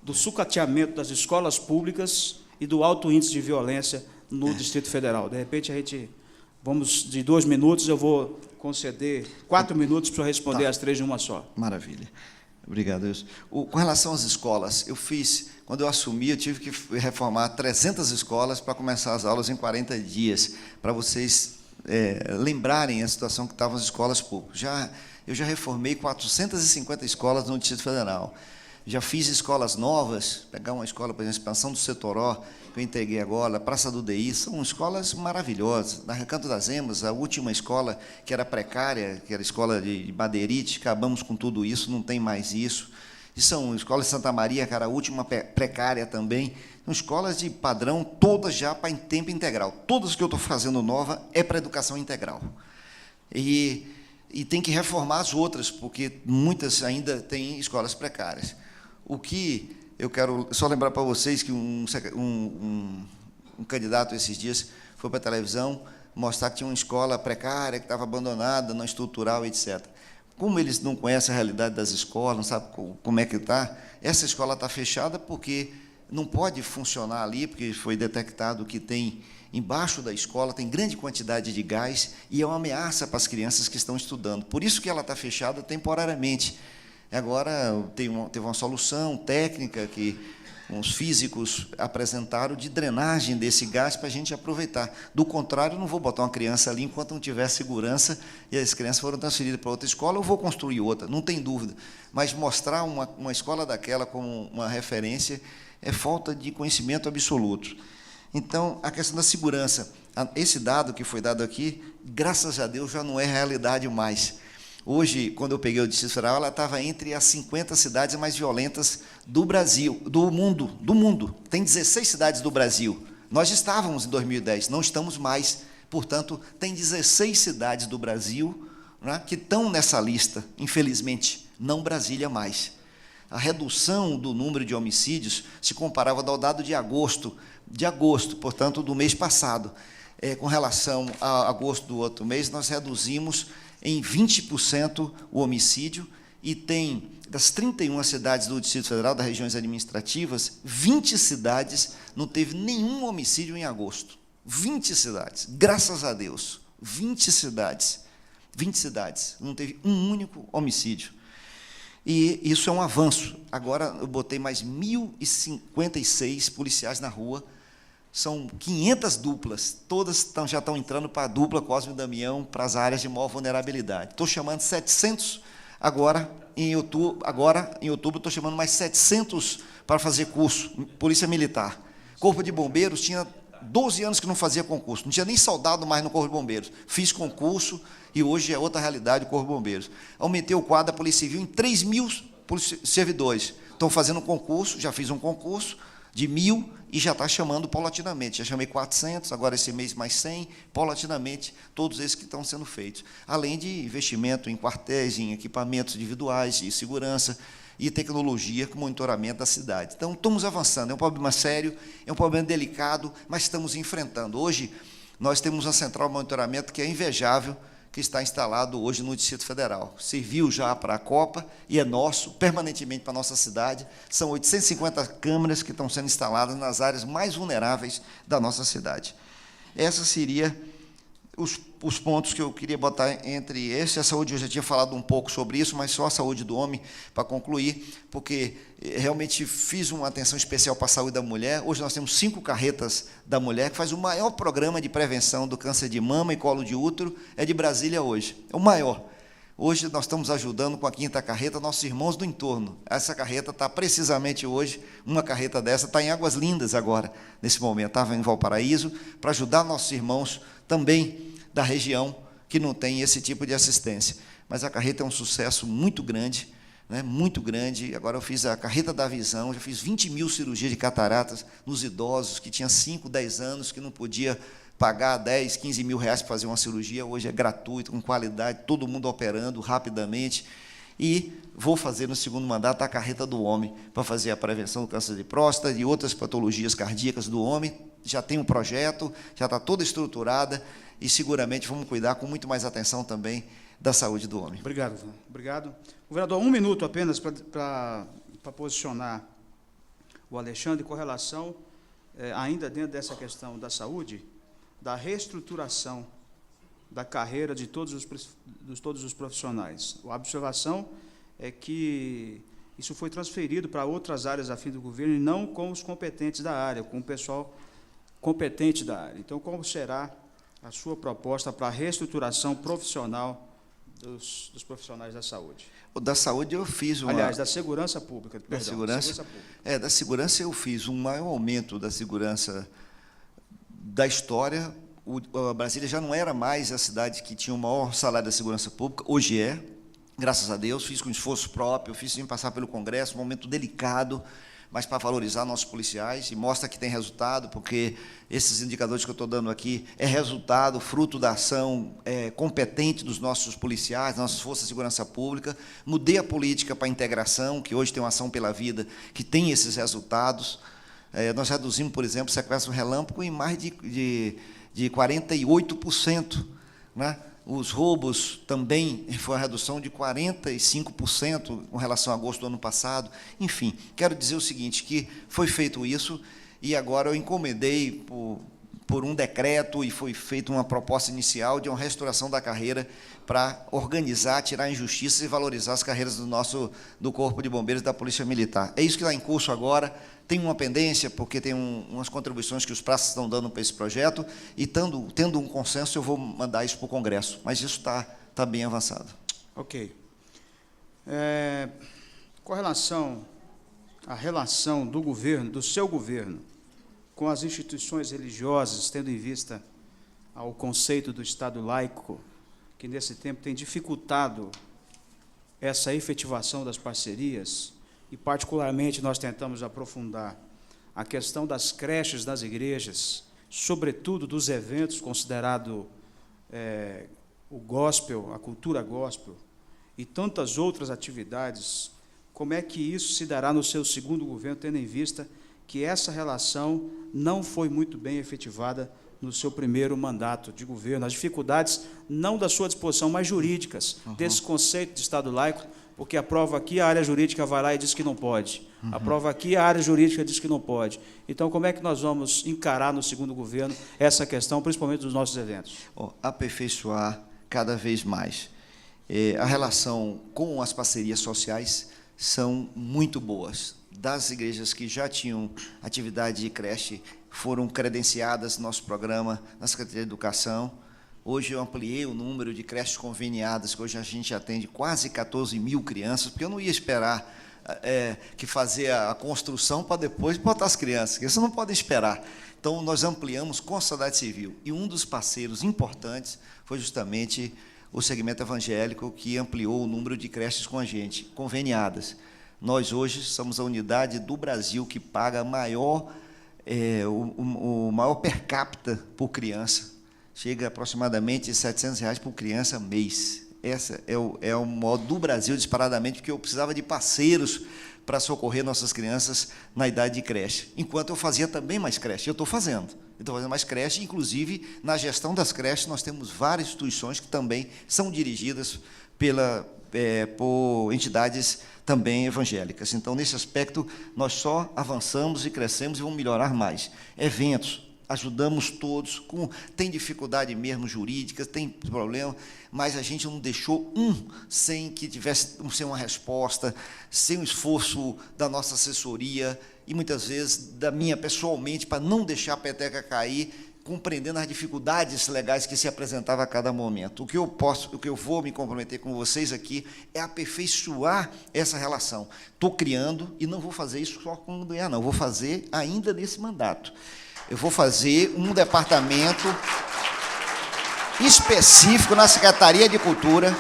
do sucateamento das escolas públicas e do alto índice de violência no Distrito Federal. De repente, vamos de 2 minutos, eu vou conceder 4 minutos para responder as 3 de uma só. Maravilha. Obrigado, Wilson. Com relação às escolas, quando eu assumi, eu tive que reformar 300 escolas para começar as aulas em 40 dias, para vocês lembrarem a situação que estavam as escolas públicas. Eu já reformei 450 escolas no Distrito Federal. Já fiz escolas novas, pegar uma escola, por exemplo, Expansão do Setoró, que eu entreguei agora, Praça do DI, são escolas maravilhosas. Na Recanto das Emas, a última escola que era precária, que era a escola de Baderite, acabamos com tudo isso, não tem mais isso. E são escolas de Santa Maria, que era a última precária também. São escolas de padrão, todas já para tempo integral. Todas que eu estou fazendo nova é para educação integral. E tem que reformar as outras, porque muitas ainda têm escolas precárias. O que eu quero só lembrar para vocês que um candidato esses dias foi para a televisão mostrar que tinha uma escola precária, que estava abandonada, não estrutural, etc. como eles não conhecem a realidade das escolas, não sabem como é que está, essa escola está fechada porque não pode funcionar ali, porque foi detectado que tem, embaixo da escola, tem grande quantidade de gás e é uma ameaça para as crianças que estão estudando. Por isso que ela está fechada temporariamente. Agora, teve uma solução técnica que uns físicos apresentaram de drenagem desse gás para a gente aproveitar. Do contrário, não vou botar uma criança ali enquanto não tiver segurança e as crianças foram transferidas para outra escola, eu vou construir outra, não tem dúvida. Mas mostrar uma escola daquela como uma referência é falta de conhecimento absoluto. Então, a questão da segurança, esse dado que foi dado aqui, graças a Deus, já não é realidade mais. Hoje, quando eu peguei o Distrito Federal, ela estava entre as 50 cidades mais violentas do Brasil, do mundo. Tem 16 cidades do Brasil. Nós estávamos em 2010, não estamos mais. Portanto, tem 16 cidades do Brasil, né, que estão nessa lista, infelizmente, não Brasília mais. A redução do número de homicídios se comparava ao dado de agosto, portanto, do mês passado. Com relação a agosto do outro mês, nós reduzimos em 20% o homicídio, e tem, das 31 cidades do Distrito Federal, das regiões administrativas, 20 cidades não teve nenhum homicídio em agosto. 20 cidades, graças a Deus, 20 cidades, não teve um único homicídio. E isso é um avanço. Agora, eu botei mais 1.056 policiais na rua, são 500 duplas, todas já estão entrando para a dupla Cosme e Damião, para as áreas de maior vulnerabilidade. Estou chamando 700 agora, em outubro estou chamando mais 700 para fazer curso, Polícia Militar. Corpo de Bombeiros tinha 12 anos que não fazia concurso, não tinha nem soldado mais no Corpo de Bombeiros. Fiz concurso e hoje é outra realidade o Corpo de Bombeiros. Aumentei o quadro da Polícia Civil em 3.000 servidores. Estão fazendo um concurso, já fiz um concurso de 1.000 e já está chamando paulatinamente. Já chamei 400, agora esse mês mais 100, paulatinamente, todos esses que estão sendo feitos. Além de investimento em quartéis, em equipamentos individuais, de segurança e tecnologia com monitoramento da cidade. Então, estamos avançando. É um problema sério, é um problema delicado, mas estamos enfrentando. Hoje, nós temos uma central de monitoramento que é invejável, que está instalado hoje no Distrito Federal. Serviu já para a Copa e é nosso, permanentemente para a nossa cidade. São 850 câmeras que estão sendo instaladas nas áreas mais vulneráveis da nossa cidade. Esses seriam os pontos que eu queria botar entre esses. A saúde, eu já tinha falado um pouco sobre isso, mas só a saúde do homem, para concluir, porque realmente fiz uma atenção especial para a saúde da mulher. Hoje nós temos 5 carretas da mulher, que faz o maior programa de prevenção do câncer de mama e colo de útero, é de Brasília hoje, é o maior. Hoje nós estamos ajudando com a 5ª carreta nossos irmãos do entorno. Essa carreta está precisamente hoje, uma carreta dessa está em Águas Lindas agora, nesse momento, estava em Valparaíso, para ajudar nossos irmãos também da região que não tem esse tipo de assistência. Mas a carreta é um sucesso muito grande, né, muito grande. Agora eu fiz a carreta da visão, já fiz 20.000 cirurgias de cataratas nos idosos que tinham 5, 10 anos, que não podia pagar 10, 15 mil reais para fazer uma cirurgia. Hoje é gratuito, com qualidade, todo mundo operando rapidamente. E vou fazer no segundo mandato a carreta do homem, para fazer a prevenção do câncer de próstata e outras patologias cardíacas do homem. Já tem um projeto, já está toda estruturada, e seguramente vamos cuidar com muito mais atenção também da saúde do homem. Obrigado, João. Obrigado. Governador, 1 minuto apenas para posicionar o Alexandre com relação, ainda dentro dessa questão da saúde, da reestruturação da carreira de todos os profissionais. A observação é que isso foi transferido para outras áreas a fim do governo e não com os competentes da área, com o pessoal competente da área. Então, como será a sua proposta para a reestruturação profissional dos profissionais da saúde? Da saúde eu fiz uma... Aliás, da segurança pública. Da segurança pública. Da segurança eu fiz um maior aumento da segurança da história. Brasília já não era mais a cidade que tinha o maior salário da segurança pública, hoje é, graças a Deus, fiz com esforço próprio, fiz sem passar pelo Congresso, um momento delicado, mas para valorizar nossos policiais, e mostra que tem resultado, porque esses indicadores que eu estou dando aqui é resultado, fruto da ação competente dos nossos policiais, das nossas forças de segurança pública. Mudei a política para a integração, que hoje tem uma ação pela vida, que tem esses resultados. Nós reduzimos, por exemplo, o sequestro relâmpago em mais de 48%, né? Os roubos também foi uma redução de 45% com relação a agosto do ano passado. Enfim, quero dizer o seguinte, que foi feito isso, e agora eu encomendei por um decreto, e foi feita uma proposta inicial de uma restauração da carreira para organizar, tirar injustiças e valorizar as carreiras do Corpo de Bombeiros e da Polícia Militar. É isso que está em curso agora. Tem uma pendência, porque tem umas contribuições que os praças estão dando para esse projeto, e tendo um consenso, eu vou mandar isso para o Congresso. Mas isso está bem avançado. Ok. Com relação à relação do governo, do seu governo, com as instituições religiosas, tendo em vista ao conceito do Estado laico, que nesse tempo tem dificultado essa efetivação das parcerias, e particularmente nós tentamos aprofundar a questão das creches das igrejas, sobretudo dos eventos considerados o gospel, a cultura gospel, e tantas outras atividades. Como é que isso se dará no seu segundo governo, tendo em vista que essa relação não foi muito bem efetivada no seu primeiro mandato de governo? As dificuldades, não da sua disposição, mas jurídicas, desse conceito de Estado laico, porque aprova aqui, a área jurídica vai lá e diz que não pode. Aprova aqui, a área jurídica diz que não pode. Então, como é que nós vamos encarar no segundo governo essa questão, principalmente dos nossos eventos? Aperfeiçoar cada vez mais. A relação com as parcerias sociais são muito boas. Das igrejas que já tinham atividade de creche, foram credenciadas no nosso programa, na Secretaria de Educação. Hoje eu ampliei o número de creches conveniadas, que hoje a gente atende quase 14 mil crianças, porque eu não ia esperar que fazer a construção para depois botar as crianças, porque isso não pode esperar. Então, nós ampliamos com a sociedade civil, e um dos parceiros importantes foi justamente o segmento evangélico, que ampliou o número de creches com a gente, conveniadas. Nós, hoje, somos a unidade do Brasil que paga o maior per capita por criança. Chega a aproximadamente R$ 700 por criança mês. Esse é o modo do Brasil, disparadamente, porque eu precisava de parceiros para socorrer nossas crianças na idade de creche. Enquanto eu fazia também mais creche. Eu estou fazendo mais creche, inclusive, na gestão das creches, nós temos várias instituições que também são dirigidas por entidades também evangélicas. Então, nesse aspecto, nós só avançamos e crescemos e vamos melhorar mais. Eventos, ajudamos todos, tem dificuldade mesmo jurídica, tem problema, mas a gente não deixou sem que tivesse sem uma resposta, sem o esforço da nossa assessoria, e muitas vezes da minha pessoalmente, para não deixar a peteca cair, compreendendo as dificuldades legais que se apresentavam a cada momento. O que eu vou me comprometer com vocês aqui é aperfeiçoar essa relação. Estou criando, e não vou fazer isso só quando ganhar, não, vou fazer ainda nesse mandato. Eu vou fazer um departamento específico na Secretaria de Cultura,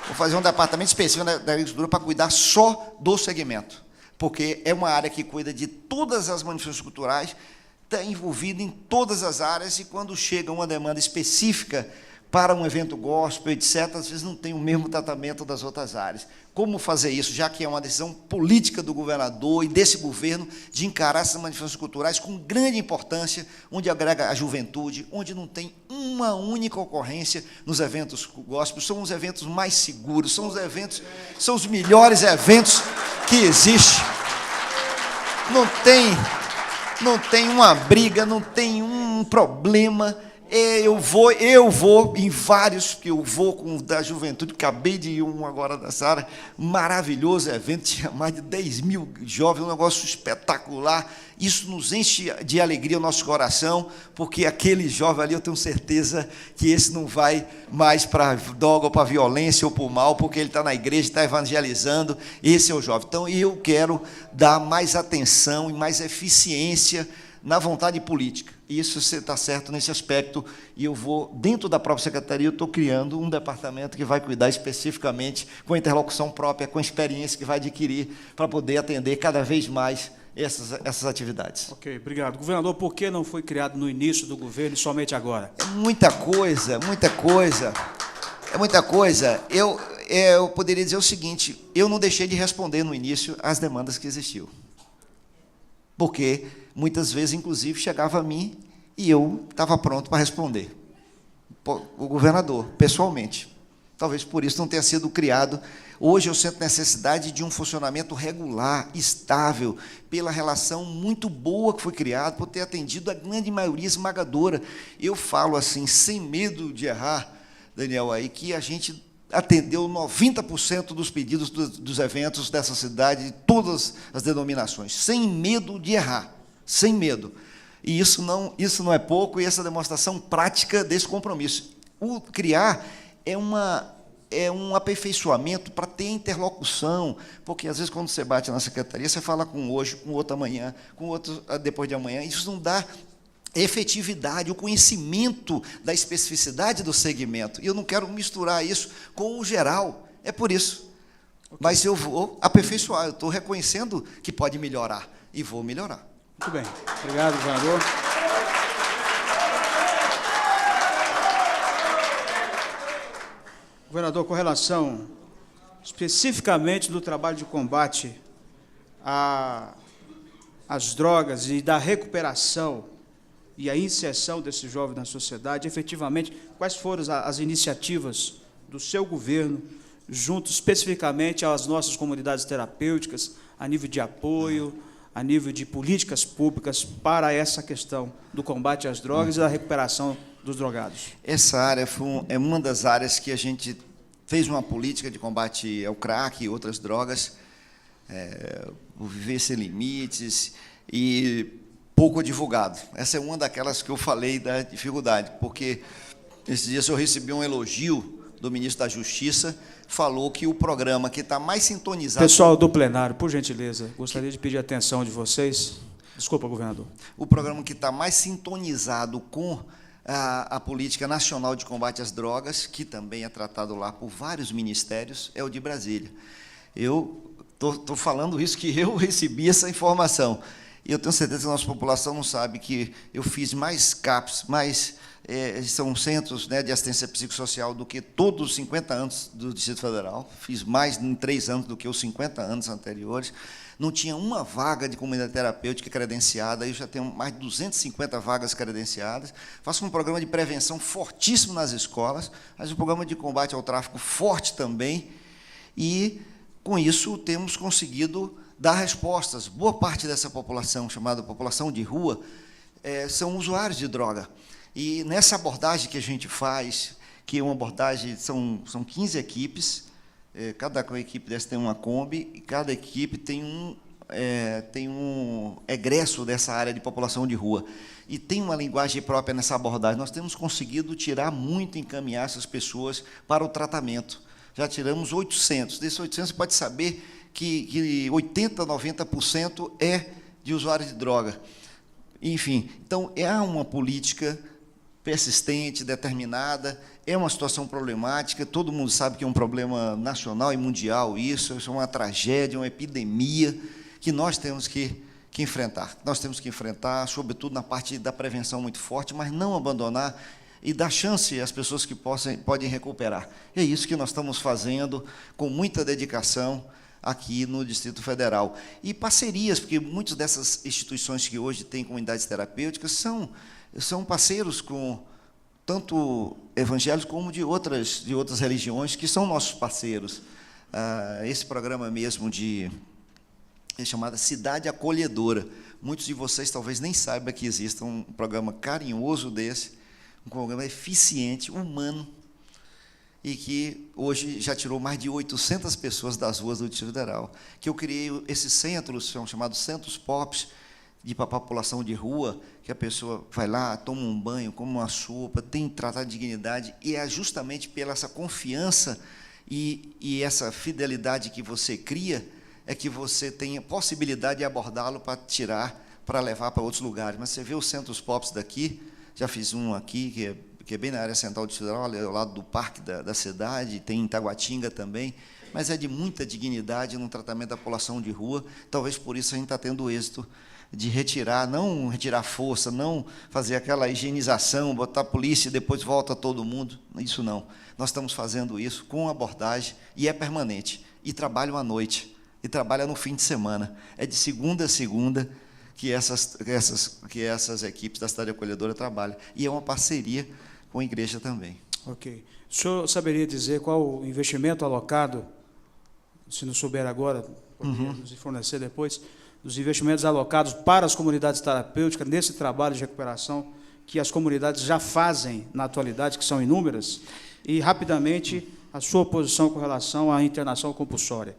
vou fazer um departamento específico da Agricultura para cuidar só do segmento, porque é uma área que cuida de todas as manifestações culturais, está envolvido em todas as áreas, e quando chega uma demanda específica para um evento gospel, etc., às vezes não tem o mesmo tratamento das outras áreas. Como fazer isso, já que é uma decisão política do governador e desse governo de encarar essas manifestações culturais com grande importância, onde agrega a juventude, onde não tem uma única ocorrência nos eventos gospel, são os eventos mais seguros, são os melhores eventos que existem. Não tem uma briga, não tem um problema. Eu vou em vários, que eu vou com da juventude, acabei de ir agora nessa área, maravilhoso evento, tinha mais de 10 mil jovens, um negócio espetacular. Isso nos enche de alegria o nosso coração, porque aquele jovem ali, eu tenho certeza que esse não vai mais para droga, ou para violência, ou para o mal, porque ele está na igreja, está evangelizando, esse é o jovem. Então, eu quero dar mais atenção e mais eficiência na vontade política. Isso você está certo nesse aspecto, e eu vou, dentro da própria secretaria, eu estou criando um departamento que vai cuidar especificamente com a interlocução própria, com a experiência que vai adquirir, para poder atender cada vez mais essas atividades. Ok, obrigado. Governador, por que não foi criado no início do governo e somente agora? É muita coisa. É muita coisa. Eu poderia dizer o seguinte, eu não deixei de responder no início as demandas que existiam. Porque muitas vezes, inclusive, chegava a mim e eu estava pronto para responder. O governador, pessoalmente. Talvez por isso não tenha sido criado. Hoje eu sinto necessidade de um funcionamento regular, estável, pela relação muito boa que foi criada, por ter atendido a grande maioria esmagadora. Eu falo assim, sem medo de errar, Daniel, aí, que a gente atendeu 90% dos pedidos dos eventos dessa cidade, de todas as denominações, sem medo de errar, sem medo. E isso não é pouco, e essa demonstração prática desse compromisso. O criar é um aperfeiçoamento para ter interlocução, porque, às vezes, quando você bate na secretaria, você fala com um hoje, com outro amanhã, com outro depois de amanhã, isso não dá efetividade, o conhecimento da especificidade do segmento. E eu não quero misturar isso com o geral, é por isso. Okay. Mas eu vou aperfeiçoar, eu estou reconhecendo que pode melhorar, e vou melhorar. Muito bem. Obrigado, governador. Governador, com relação especificamente do trabalho de combate às drogas e da recuperação e a inserção desses jovens na sociedade, efetivamente, quais foram as iniciativas do seu governo, junto especificamente às nossas comunidades terapêuticas, a nível de apoio, a nível de políticas públicas para essa questão do combate às drogas e da recuperação dos drogados? Essa área é uma das áreas que a gente fez uma política de combate ao crack e outras drogas, o Viver Sem Limites, e pouco divulgado. Essa é uma daquelas que eu falei da dificuldade, porque esses dias eu recebi um elogio do ministro da Justiça, falou que o programa que está mais sintonizado... Pessoal do plenário, por gentileza, gostaria de pedir a atenção de vocês. Desculpa, governador. O programa que está mais sintonizado com a Política Nacional de Combate às Drogas, que também é tratado lá por vários ministérios, é o de Brasília. Eu estou falando isso, que eu recebi essa informação. E eu tenho certeza que a nossa população não sabe que eu fiz mais CAPs, são centros, né, de assistência psicossocial, do que todos os 50 anos do Distrito Federal. Fiz mais em 3 anos do que os 50 anos anteriores. Não tinha uma vaga de comunidade terapêutica credenciada, eu já tenho mais de 250 vagas credenciadas. Faço um programa de prevenção fortíssimo nas escolas, mas um programa de combate ao tráfico forte também, e, com isso, temos conseguido dar respostas. Boa parte dessa população, chamada população de rua, são usuários de droga. E, nessa abordagem que a gente faz, que é uma abordagem, são 15 equipes, cada equipe dessa tem uma Kombi, e cada equipe tem um egresso dessa área de população de rua. E tem uma linguagem própria nessa abordagem. Nós temos conseguido tirar muito, encaminhar essas pessoas para o tratamento. Já tiramos 800. Desses 800, você pode saber que 80%, 90% é de usuários de droga. Enfim, então, é uma política persistente, determinada, é uma situação problemática, todo mundo sabe que é um problema nacional e mundial isso é uma tragédia, uma epidemia que nós temos que enfrentar. Nós temos que enfrentar, sobretudo na parte da prevenção muito forte, mas não abandonar e dar chance às pessoas que podem recuperar. É isso que nós estamos fazendo com muita dedicação aqui no Distrito Federal. E parcerias, porque muitas dessas instituições que hoje têm comunidades terapêuticas são parceiros com tanto evangélicos como de outras religiões, que são nossos parceiros. Esse programa mesmo é chamado Cidade Acolhedora. Muitos de vocês talvez nem saibam que existe um programa carinhoso desse, um programa eficiente, humano, e que hoje já tirou mais de 800 pessoas das ruas do Distrito Federal. Que eu criei esses centros, são chamados centros POPs, para a população de rua, que a pessoa vai lá, toma um banho, come uma sopa, tem tratado de dignidade, e é justamente pela essa confiança e essa fidelidade que você cria, é que você tem a possibilidade de abordá-lo para tirar, para levar para outros lugares. Mas você vê os centros POPs daqui, já fiz um aqui, que é bem na área central do Distrito Federal, ao lado do parque da cidade, tem em Taguatinga também, mas é de muita dignidade no tratamento da população de rua. Talvez por isso a gente está tendo êxito de retirar, não retirar força, não fazer aquela higienização, botar a polícia e depois volta todo mundo. Isso não. Nós estamos fazendo isso com abordagem, e é permanente. E trabalham à noite, e trabalham no fim de semana. É de segunda a segunda que essas equipes da Cidade Acolhedora trabalham. E é uma parceria com a igreja também. Ok. O senhor saberia dizer qual o investimento alocado, se não souber agora, poderia nos fornecer depois, dos investimentos alocados para as comunidades terapêuticas nesse trabalho de recuperação que as comunidades já fazem na atualidade, que são inúmeras, e, rapidamente, a sua posição com relação à internação compulsória?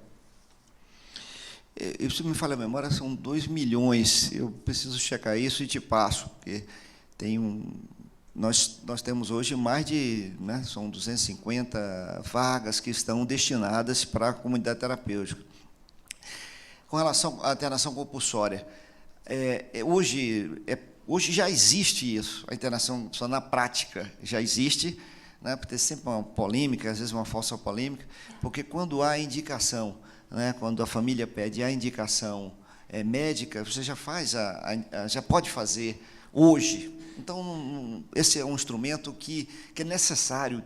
Se me falha a memória, são 2 milhões. Eu preciso checar isso e te passo, porque nós temos hoje mais de, né, são 250 vagas que estão destinadas para a comunidade terapêutica. Com relação à internação compulsória, hoje já existe isso, a internação compulsória na prática já existe, né, porque tem sempre uma polêmica, às vezes uma falsa polêmica, porque quando há indicação, né, quando a família pede a indicação médica, você já faz já pode fazer hoje. Então, esse é um instrumento que é necessário,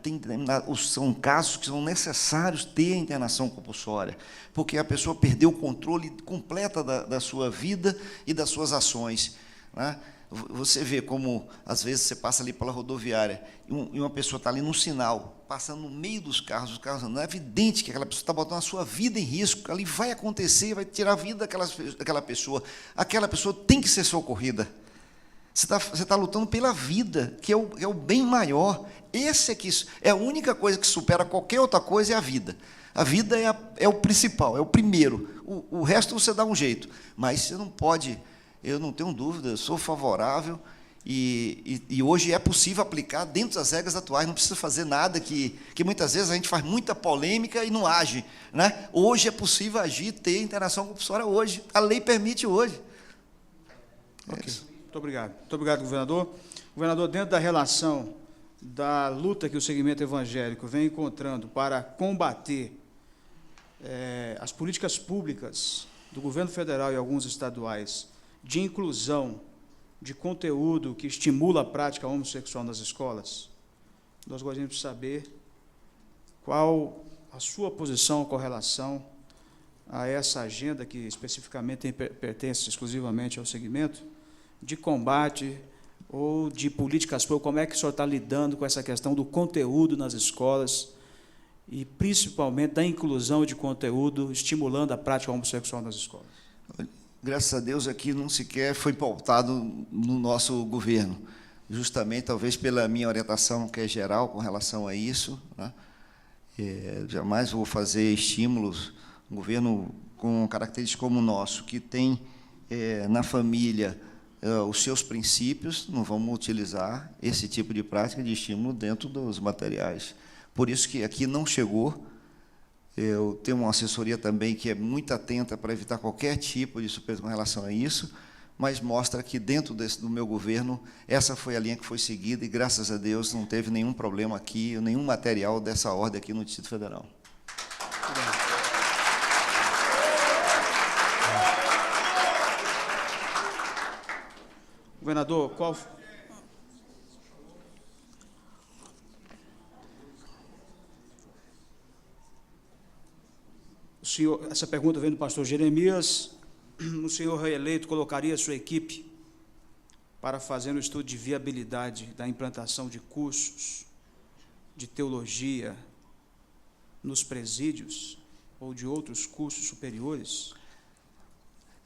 são casos que são necessários ter a internação compulsória, porque a pessoa perdeu o controle completo da sua vida e das suas ações, né? Você vê como, às vezes, você passa ali pela rodoviária e uma pessoa está ali no sinal, passando no meio dos carros, os carros andando, é evidente que aquela pessoa está botando a sua vida em risco, ali vai acontecer, vai tirar a vida daquela pessoa. Aquela pessoa tem que ser socorrida. Você está lutando pela vida, que é o bem maior. Esse é a única coisa que supera qualquer outra coisa, é a vida. A vida é o principal, é o primeiro. O resto você dá um jeito. Mas você não pode, eu não tenho dúvida, sou favorável, e hoje é possível aplicar dentro das regras atuais, não precisa fazer nada que muitas vezes a gente faz muita polêmica e não age, né? Hoje é possível agir, ter internação compulsória hoje. A lei permite hoje. Ok. Muito obrigado. Muito obrigado, governador. Governador, dentro da relação da luta que o segmento evangélico vem encontrando para combater as políticas públicas do governo federal e alguns estaduais de inclusão de conteúdo que estimula a prática homossexual nas escolas, nós gostaríamos de saber qual a sua posição com relação a essa agenda que especificamente pertence exclusivamente ao segmento, de combate ou de políticas públicas, como é que o senhor está lidando com essa questão do conteúdo nas escolas e, principalmente, da inclusão de conteúdo estimulando a prática homossexual nas escolas? Graças a Deus, aqui não sequer foi pautado no nosso governo, justamente, talvez, pela minha orientação, que é geral, com relação a isso, né? Jamais vou fazer estímulos. Um governo com características como o nosso, que tem na família os seus princípios, não vamos utilizar esse tipo de prática de estímulo dentro dos materiais. Por isso que aqui não chegou. Eu tenho uma assessoria também que é muito atenta para evitar qualquer tipo de surpresa com relação a isso, mas mostra que dentro do meu governo, essa foi a linha que foi seguida e, graças a Deus, não teve nenhum problema aqui, nenhum material dessa ordem aqui no Distrito Federal. Governador, qual... O senhor, essa pergunta vem do pastor Jeremias. O senhor reeleito colocaria a sua equipe para fazer um estudo de viabilidade da implantação de cursos de teologia nos presídios ou de outros cursos superiores?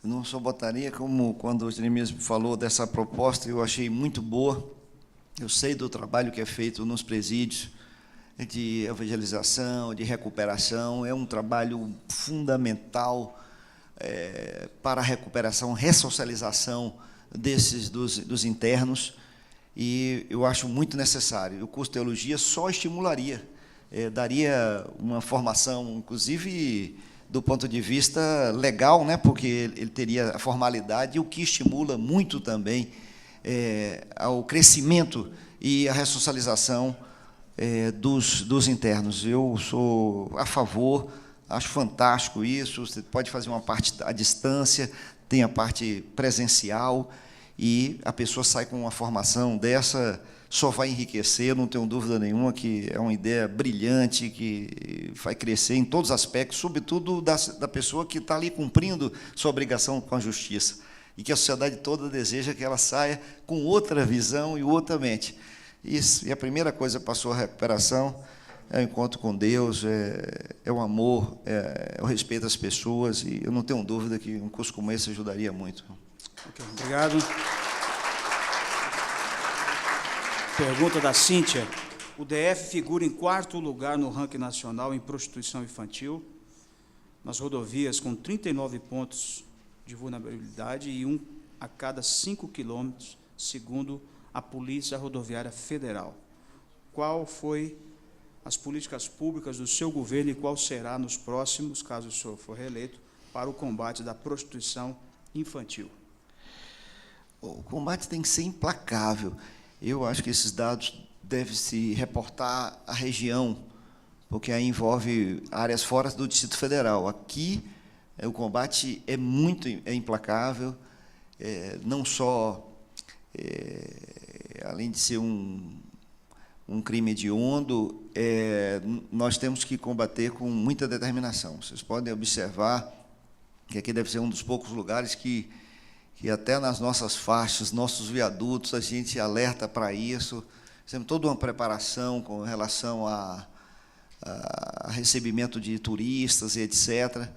Não só botaria, como quando o Jeremias me falou dessa proposta, eu achei muito boa. Eu sei do trabalho que é feito nos presídios, de evangelização, de recuperação. É um trabalho fundamental para a recuperação, ressocialização dos internos, e eu acho muito necessário. O curso de teologia só estimularia, daria uma formação, inclusive do ponto de vista legal, né, porque ele teria a formalidade, o que estimula muito também ao crescimento e à ressocialização dos internos. Eu sou a favor, acho fantástico isso. Você pode fazer uma parte à distância, tem a parte presencial, e a pessoa sai com uma formação dessa, só vai enriquecer, não tenho dúvida nenhuma que é uma ideia brilhante, que vai crescer em todos os aspectos, sobretudo da pessoa que está ali cumprindo sua obrigação com a justiça, e que a sociedade toda deseja que ela saia com outra visão e outra mente. Isso, e a primeira coisa para a sua recuperação é o encontro com Deus, é o amor, é o respeito às pessoas, e eu não tenho dúvida que um curso como esse ajudaria muito. Ok, obrigado. Pergunta da Cíntia. O DF figura em 4º lugar no ranking nacional em prostituição infantil, nas rodovias com 39 pontos de vulnerabilidade e 1 a cada 5 quilômetros, segundo a Polícia Rodoviária Federal. Qual foi as políticas públicas do seu governo e qual será nos próximos, caso o senhor for reeleito, para o combate da prostituição infantil? O combate tem que ser implacável. Eu acho que esses dados devem se reportar à região, porque aí envolve áreas fora do Distrito Federal. Aqui, o combate é muito implacável, não só, além de ser um crime hediondo, nós temos que combater com muita determinação. Vocês podem observar que aqui deve ser um dos poucos lugares que até nas nossas faixas, nossos viadutos, a gente alerta para isso. Temos toda uma preparação com relação a recebimento de turistas e etc.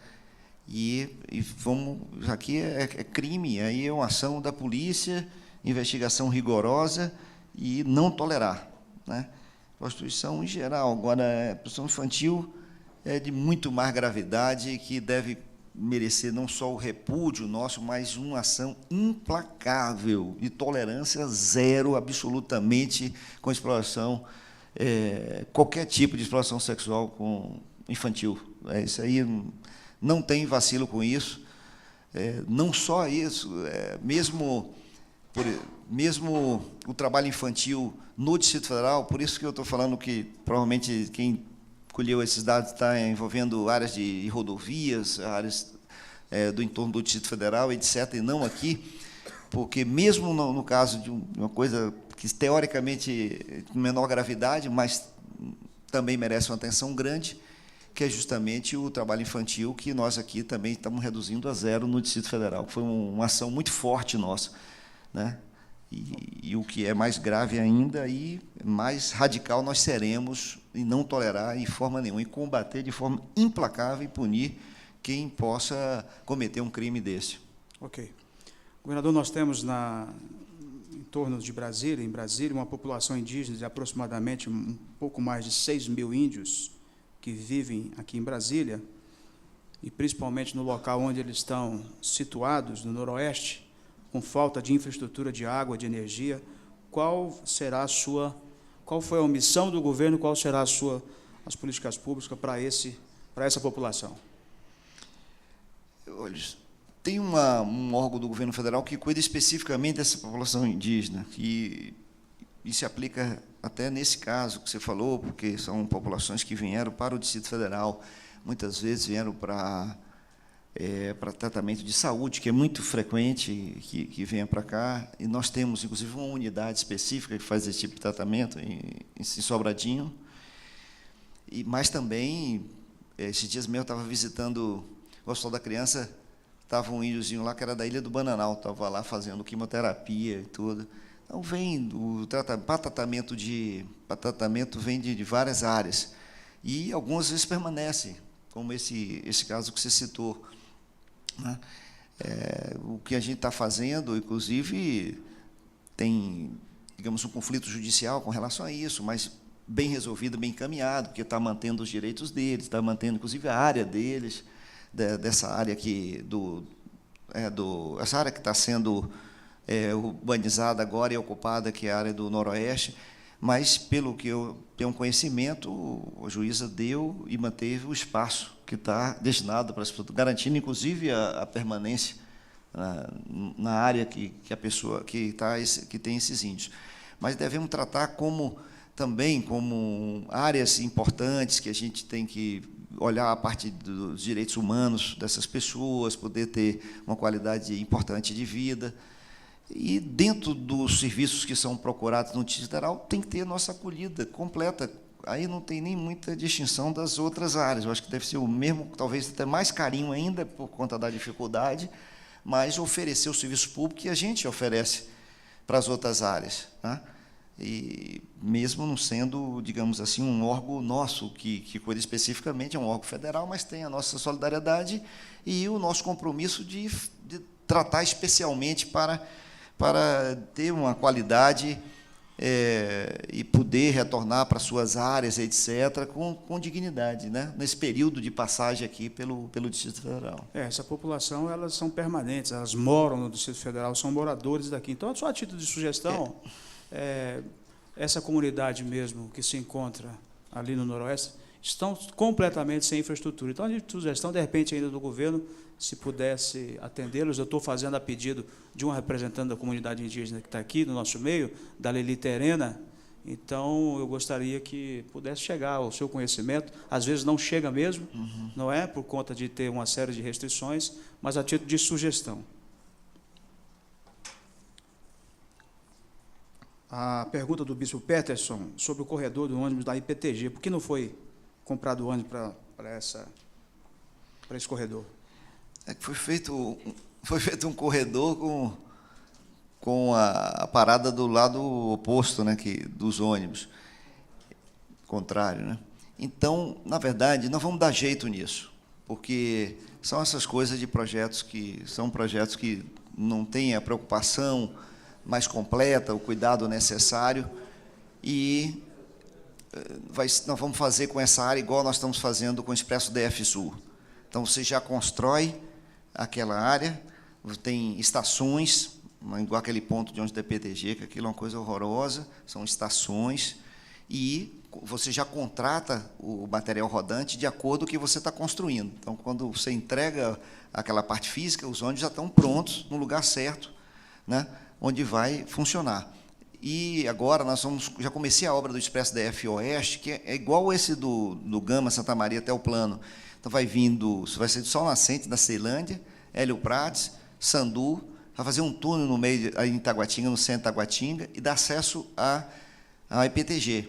E vamos, aqui é crime, aí é uma ação da polícia, investigação rigorosa e não tolerar, né? Prostituição em geral. Agora, a prostituição infantil é de muito mais gravidade, que deve merecer não só o repúdio nosso, mas uma ação implacável, de tolerância zero, absolutamente, com exploração, qualquer tipo de exploração sexual infantil. Isso aí, não tem vacilo com isso. Não só isso, mesmo o trabalho infantil no Distrito Federal, por isso que eu estou falando que, provavelmente, quem colheu esses dados está envolvendo áreas de rodovias, áreas do entorno do Distrito Federal, etc., e não aqui, porque mesmo no caso de uma coisa que, teoricamente, de menor gravidade, mas também merece uma atenção grande, que é justamente o trabalho infantil, que nós aqui também estamos reduzindo a zero no Distrito Federal, que foi uma ação muito forte nossa, né? E o que é mais grave ainda, e mais radical nós seremos, e não tolerar em forma nenhuma, e combater de forma implacável e punir quem possa cometer um crime desse. Ok. Governador, nós temos em torno de Brasília, uma população indígena de aproximadamente um pouco mais de 6 mil índios que vivem aqui em Brasília, e principalmente no local onde eles estão situados, no Noroeste, com falta de infraestrutura de água, de energia. Qual foi a omissão do governo, qual será as políticas públicas para essa população? Olha, tem um órgão do governo federal que cuida especificamente dessa população indígena, e se aplica até nesse caso que você falou, porque são populações que vieram para o Distrito Federal, muitas vezes vieram para tratamento de saúde, que é muito frequente que venha para cá, e nós temos, inclusive, uma unidade específica que faz esse tipo de tratamento em Sobradinho, mas também, esses dias mesmo, eu estava visitando o Hospital da Criança, estava um índiozinho lá que era da Ilha do Bananal, estava lá fazendo quimioterapia e tudo. Então, para tratamento vem de várias áreas, e algumas vezes permanecem, como esse caso que você citou, né? O que a gente está fazendo, inclusive, tem, digamos, um conflito judicial com relação a isso, mas bem resolvido, bem encaminhado, porque está mantendo os direitos deles, está mantendo, inclusive, a área deles, dessa área essa área que está sendo urbanizada agora e ocupada, que é a área do Noroeste, mas, pelo que eu tenho conhecimento, a juíza deu e manteve o espaço que está destinado para as pessoas, garantindo, inclusive, a permanência na área que a pessoa que tem esses índios. Mas devemos tratar também como áreas importantes, que a gente tem que olhar a parte dos direitos humanos dessas pessoas, poder ter uma qualidade importante de vida. E, dentro dos serviços que são procurados no Distrito Federal, tem que ter a nossa acolhida completa. Aí não tem nem muita distinção das outras áreas. Eu acho que deve ser o mesmo, talvez até mais carinho ainda, por conta da dificuldade, mas oferecer o serviço público que a gente oferece para as outras áreas, né? e mesmo não sendo, digamos assim, um órgão nosso que cuida especificamente, é um órgão federal, mas tem a nossa solidariedade e o nosso compromisso de tratar especialmente para ter uma qualidade e poder retornar para suas áreas, etc., com dignidade, né? Nesse período de passagem aqui pelo Distrito Federal. Essa população, elas são permanentes, elas moram no Distrito Federal, são moradores daqui. Então, só a título de sugestão, essa comunidade mesmo que se encontra ali no Noroeste, estão completamente sem infraestrutura. Então, a sugestão, de repente, ainda do governo, se pudesse atendê-los. Eu estou fazendo a pedido de uma representante da comunidade indígena que está aqui no nosso meio, da Leli Terena. Então, eu gostaria que pudesse chegar ao seu conhecimento. Às vezes não chega mesmo, não é? Por conta de ter uma série de restrições, mas a título de sugestão. A pergunta do bispo Peterson sobre o corredor do ônibus da IPTG. Por que não foi comprado ônibus para esse corredor? Foi feito um corredor com a parada do lado oposto, né, dos ônibus, contrário, né? Então, na verdade, nós vamos dar jeito nisso, porque são essas coisas de projetos que não têm a preocupação mais completa, o cuidado necessário, e nós vamos fazer com essa área igual nós estamos fazendo com o Expresso DF Sul. Então, você já constrói aquela área, tem estações, igual aquele ponto de ônibus da PTG, que aquilo é uma coisa horrorosa, são estações, e você já contrata o material rodante de acordo com o que você está construindo. Então, quando você entrega aquela parte física, os ônibus já estão prontos, no lugar certo, né, onde vai funcionar. E agora já comecei a obra do Expresso DF Oeste, que é igual esse do Gama, Santa Maria, até o Plano. Então, vai ser do Sol Nascente, da Ceilândia, Hélio Prates, Sandu, vai fazer um túnel no meio, aí em Taguatinga, no centro de Taguatinga, e dar acesso à IPTG.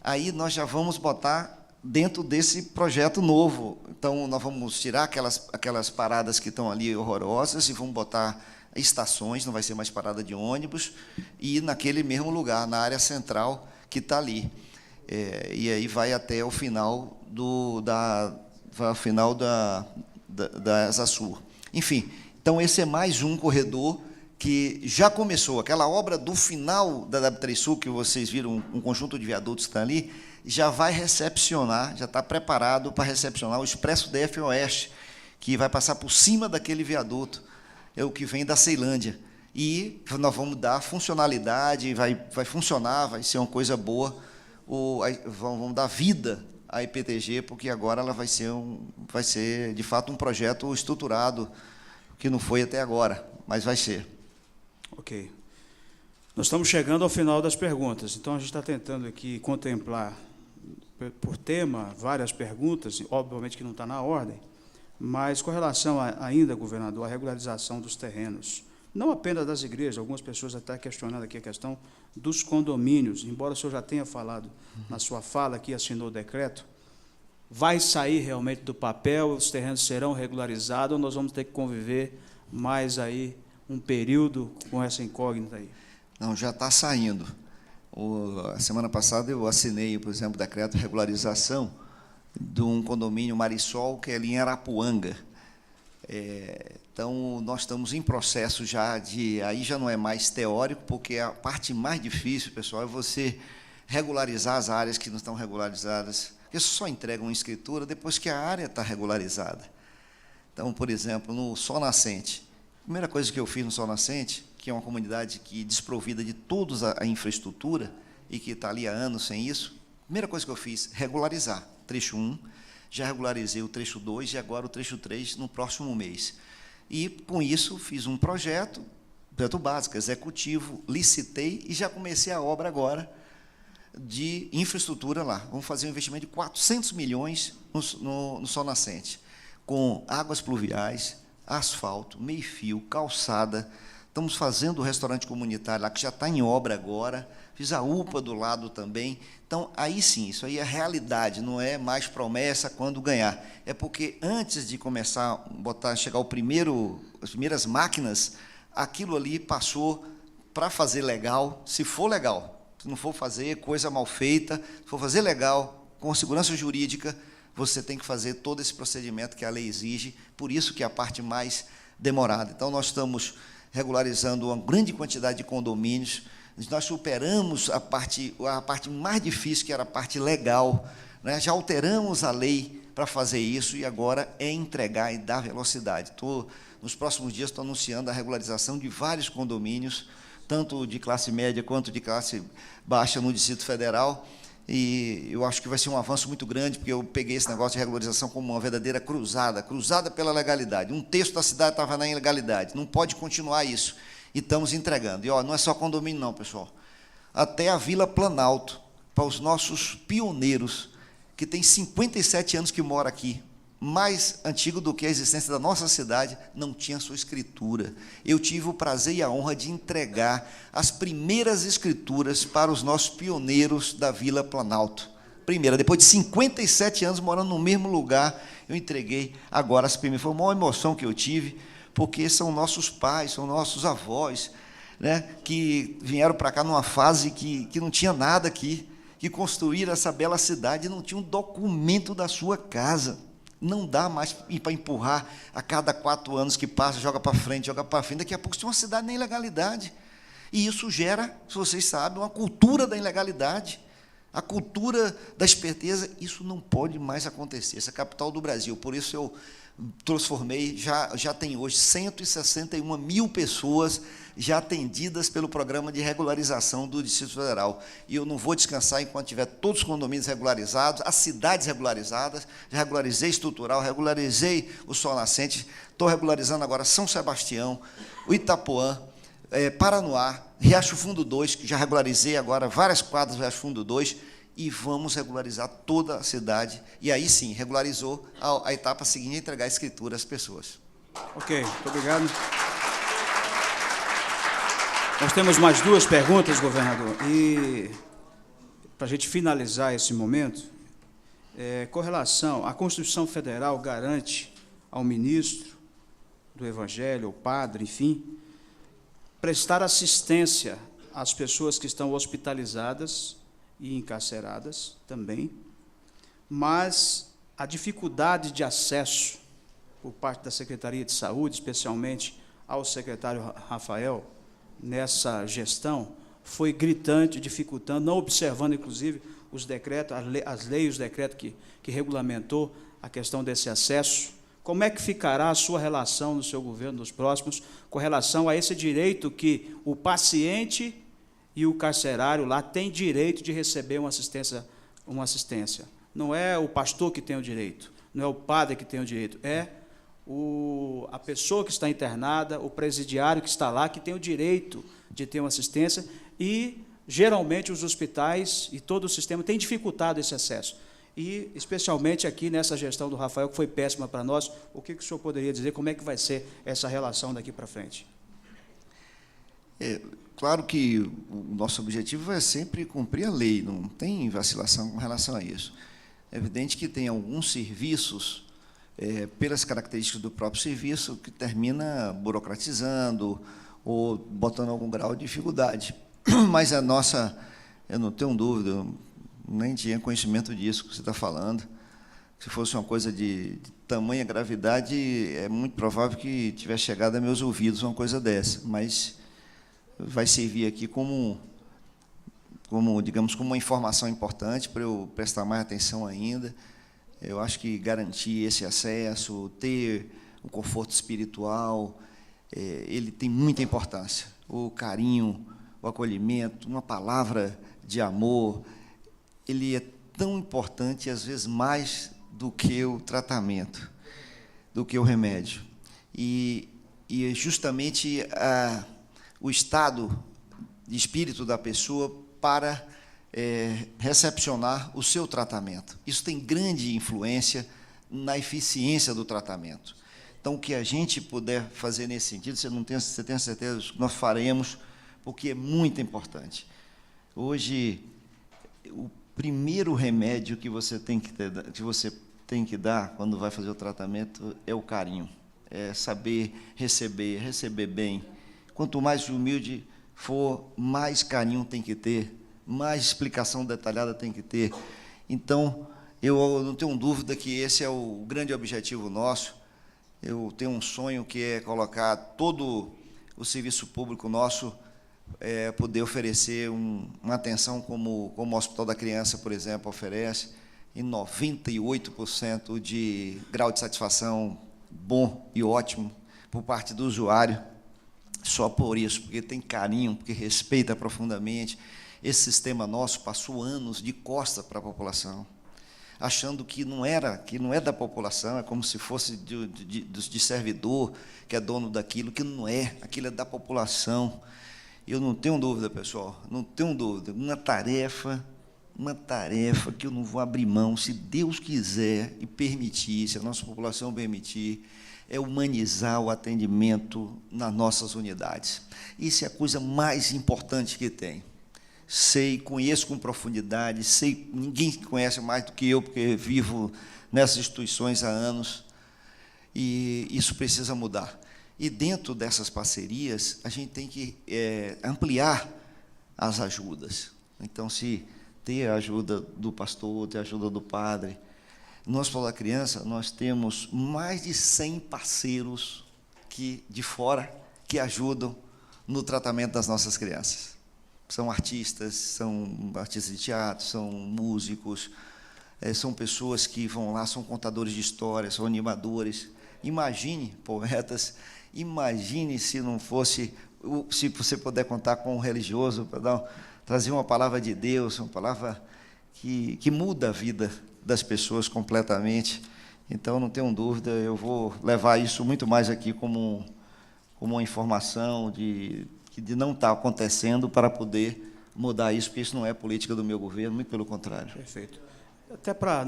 Aí nós já vamos botar dentro desse projeto novo. Então, nós vamos tirar aquelas paradas que estão ali horrorosas e vamos botar estações, não vai ser mais parada de ônibus, e naquele mesmo lugar, na área central que está ali. E aí vai até o final da Asa Sul. Enfim, então esse é mais um corredor que já começou. Aquela obra do final da W3 que vocês viram, um conjunto de viadutos que está ali, já vai recepcionar, já está preparado para recepcionar o Expresso DF Oeste, que vai passar por cima daquele viaduto, é o que vem da Ceilândia. E nós vamos dar funcionalidade, vai funcionar, vai ser uma coisa boa, vamos dar vida à IPTG, porque agora ela vai ser, de fato, um projeto estruturado, que não foi até agora, mas vai ser. Ok. Nós estamos chegando ao final das perguntas, então a gente está tentando aqui contemplar, por tema, várias perguntas, obviamente que não está na ordem, mas com relação ainda, governador, à regularização dos terrenos, não apenas das igrejas, algumas pessoas até questionando aqui a questão dos condomínios, embora o senhor já tenha falado na sua fala que assinou o decreto, vai sair realmente do papel, os terrenos serão regularizados, ou nós vamos ter que conviver mais aí um período com essa incógnita aí? Não, já está saindo. A semana passada eu assinei, por exemplo, o decreto de regularização de um condomínio Marisol, que é ali em Arapuanga. Então, nós estamos em processo já aí já não é mais teórico, porque a parte mais difícil, pessoal, é você regularizar as áreas que não estão regularizadas, porque só entregam uma escritura depois que a área está regularizada. Então, por exemplo, no Sol Nascente, a primeira coisa que eu fiz no Sol Nascente, que é uma comunidade desprovida de toda a infraestrutura e que está ali há anos sem isso, a primeira coisa que eu fiz, regularizar. Trecho 1, já regularizei o trecho 2 e agora o trecho 3 no próximo mês. E, com isso, fiz um projeto básico, executivo, licitei e já comecei a obra agora de infraestrutura lá. Vamos fazer um investimento de 400 milhões no Sol Nascente, com águas pluviais, asfalto, meio-fio, calçada. Estamos fazendo o restaurante comunitário lá, que já está em obra agora. Fiz a UPA do lado também. Então, aí sim, isso aí é realidade, não é mais promessa quando ganhar. É porque antes de começar chegar as primeiras máquinas, aquilo ali passou para fazer legal, se for legal. Se não for fazer coisa mal feita, se for fazer legal, com segurança jurídica, você tem que fazer todo esse procedimento que a lei exige, por isso que é a parte mais demorada. Então, nós estamos regularizando uma grande quantidade de condomínios, nós superamos a parte mais difícil, que era a parte legal, né? Já alteramos a lei para fazer isso, e agora é entregar e dar velocidade. Nos próximos dias, estou anunciando a regularização de vários condomínios, tanto de classe média quanto de classe baixa no Distrito Federal, e eu acho que vai ser um avanço muito grande, porque eu peguei esse negócio de regularização como uma verdadeira cruzada pela legalidade. Um terço da cidade estava na ilegalidade, não pode continuar isso, e estamos entregando. E não é só condomínio não, pessoal, até a Vila Planalto, para os nossos pioneiros, que tem 57 anos que mora aqui, mais antigo do que a existência da nossa cidade, não tinha sua escritura. Eu tive o prazer e a honra de entregar as primeiras escrituras para os nossos pioneiros da Vila Planalto. Primeira, depois de 57 anos morando no mesmo lugar, eu entreguei agora as primeiras. Foi uma maior emoção que eu tive, porque são nossos pais, são nossos avós, né, que vieram para cá numa fase que não tinha nada aqui, que construíram essa bela cidade e não tinha um documento da sua casa. Não dá mais para empurrar a cada 4 anos que passa, joga para frente, daqui a pouco você tem uma cidade na ilegalidade. E isso gera, se vocês sabem, uma cultura da ilegalidade, a cultura da esperteza. Isso não pode mais acontecer. Essa é a capital do Brasil. Por isso eu transformei, já tem hoje 161 mil pessoas já atendidas pelo programa de regularização do Distrito Federal. E eu não vou descansar enquanto tiver todos os condomínios regularizados, as cidades regularizadas. Já regularizei Estrutural, regularizei o Sol Nascente, estou regularizando agora São Sebastião, o Itapuã, Paranoá, Riacho Fundo 2, que já regularizei agora várias quadras do Riacho Fundo 2, e vamos regularizar toda a cidade. E aí sim, regularizou, a etapa seguinte é entregar a escritura às pessoas. Ok, muito obrigado. Nós temos mais 2 perguntas, governador, e para a gente finalizar esse momento, com relação à Constituição Federal garante ao ministro do Evangelho, ao padre, enfim, prestar assistência às pessoas que estão hospitalizadas e encarceradas também, mas a dificuldade de acesso por parte da Secretaria de Saúde, especialmente ao secretário Rafael, nessa gestão, foi gritante, dificultando, não observando, inclusive, os decretos, as leis, os decretos que regulamentou a questão desse acesso. Como é que ficará a sua relação no seu governo, nos próximos, com relação a esse direito que o paciente e o carcerário lá têm direito de receber uma assistência? Não é o pastor que tem o direito, não é o padre que tem o direito, é a pessoa que está internada, o presidiário que está lá, que tem o direito de ter uma assistência, e, geralmente, os hospitais e todo o sistema têm dificultado esse acesso. E, especialmente aqui nessa gestão do Rafael, que foi péssima para nós, o que o senhor poderia dizer, como é que vai ser essa relação daqui para frente? Claro que o nosso objetivo é sempre cumprir a lei, não tem vacilação com relação a isso. É evidente que tem alguns serviços, pelas características do próprio serviço, que termina burocratizando ou botando algum grau de dificuldade. Mas a nossa, eu não tenho dúvida, eu nem tinha conhecimento disso que você está falando. Se fosse uma coisa de tamanha gravidade, é muito provável que tivesse chegado a meus ouvidos uma coisa dessa, mas vai servir aqui como digamos, como uma informação importante para eu prestar mais atenção ainda. Eu acho que garantir esse acesso, ter o conforto espiritual, ele tem muita importância. O carinho, o acolhimento, uma palavra de amor, ele é tão importante, às vezes, mais do que o tratamento, do que o remédio. E justamente o estado de espírito da pessoa para recepcionar o seu tratamento. Isso tem grande influência na eficiência do tratamento. Então, o que a gente puder fazer nesse sentido, você tem certeza que nós faremos, porque é muito importante. Hoje, o primeiro remédio que você tem que dar quando vai fazer o tratamento é o carinho, é saber receber bem. Quanto mais humilde for, mais carinho tem que ter mais explicação detalhada tem que ter. Então, eu não tenho dúvida que esse é o grande objetivo nosso. Eu tenho um sonho que é colocar todo o serviço público nosso, poder oferecer uma atenção como o Hospital da Criança, por exemplo, oferece, em 98% de grau de satisfação bom e ótimo por parte do usuário, só por isso, porque tem carinho, porque respeita profundamente. Esse sistema nosso passou anos de costa para a população, achando que não é da população, é como se fosse de servidor, que é dono daquilo, que não é, aquilo é da população. Eu não tenho dúvida, pessoal, não tenho dúvida, uma tarefa que eu não vou abrir mão, se Deus quiser e permitir, se a nossa população permitir, é humanizar o atendimento nas nossas unidades. Isso é a coisa mais importante que tem. Sei, conheço com profundidade, sei, ninguém conhece mais do que eu, porque vivo nessas instituições há anos, e isso precisa mudar. E dentro dessas parcerias, a gente tem que ampliar as ajudas. Então, se ter a ajuda do pastor, ter a ajuda do padre, no Hospital da Criança, nós temos mais de 100 parceiros de fora que ajudam no tratamento das nossas crianças. São artistas de teatro, são músicos, são pessoas que vão lá, são contadores de histórias, são animadores. Imagine, poetas, imagine se não fosse, se você puder contar com um religioso para trazer uma palavra de Deus, uma palavra que muda a vida das pessoas completamente. Então, não tenho dúvida, eu vou levar isso muito mais aqui como uma informação de não estar acontecendo para poder mudar isso, porque isso não é política do meu governo, muito pelo contrário. Perfeito. Até para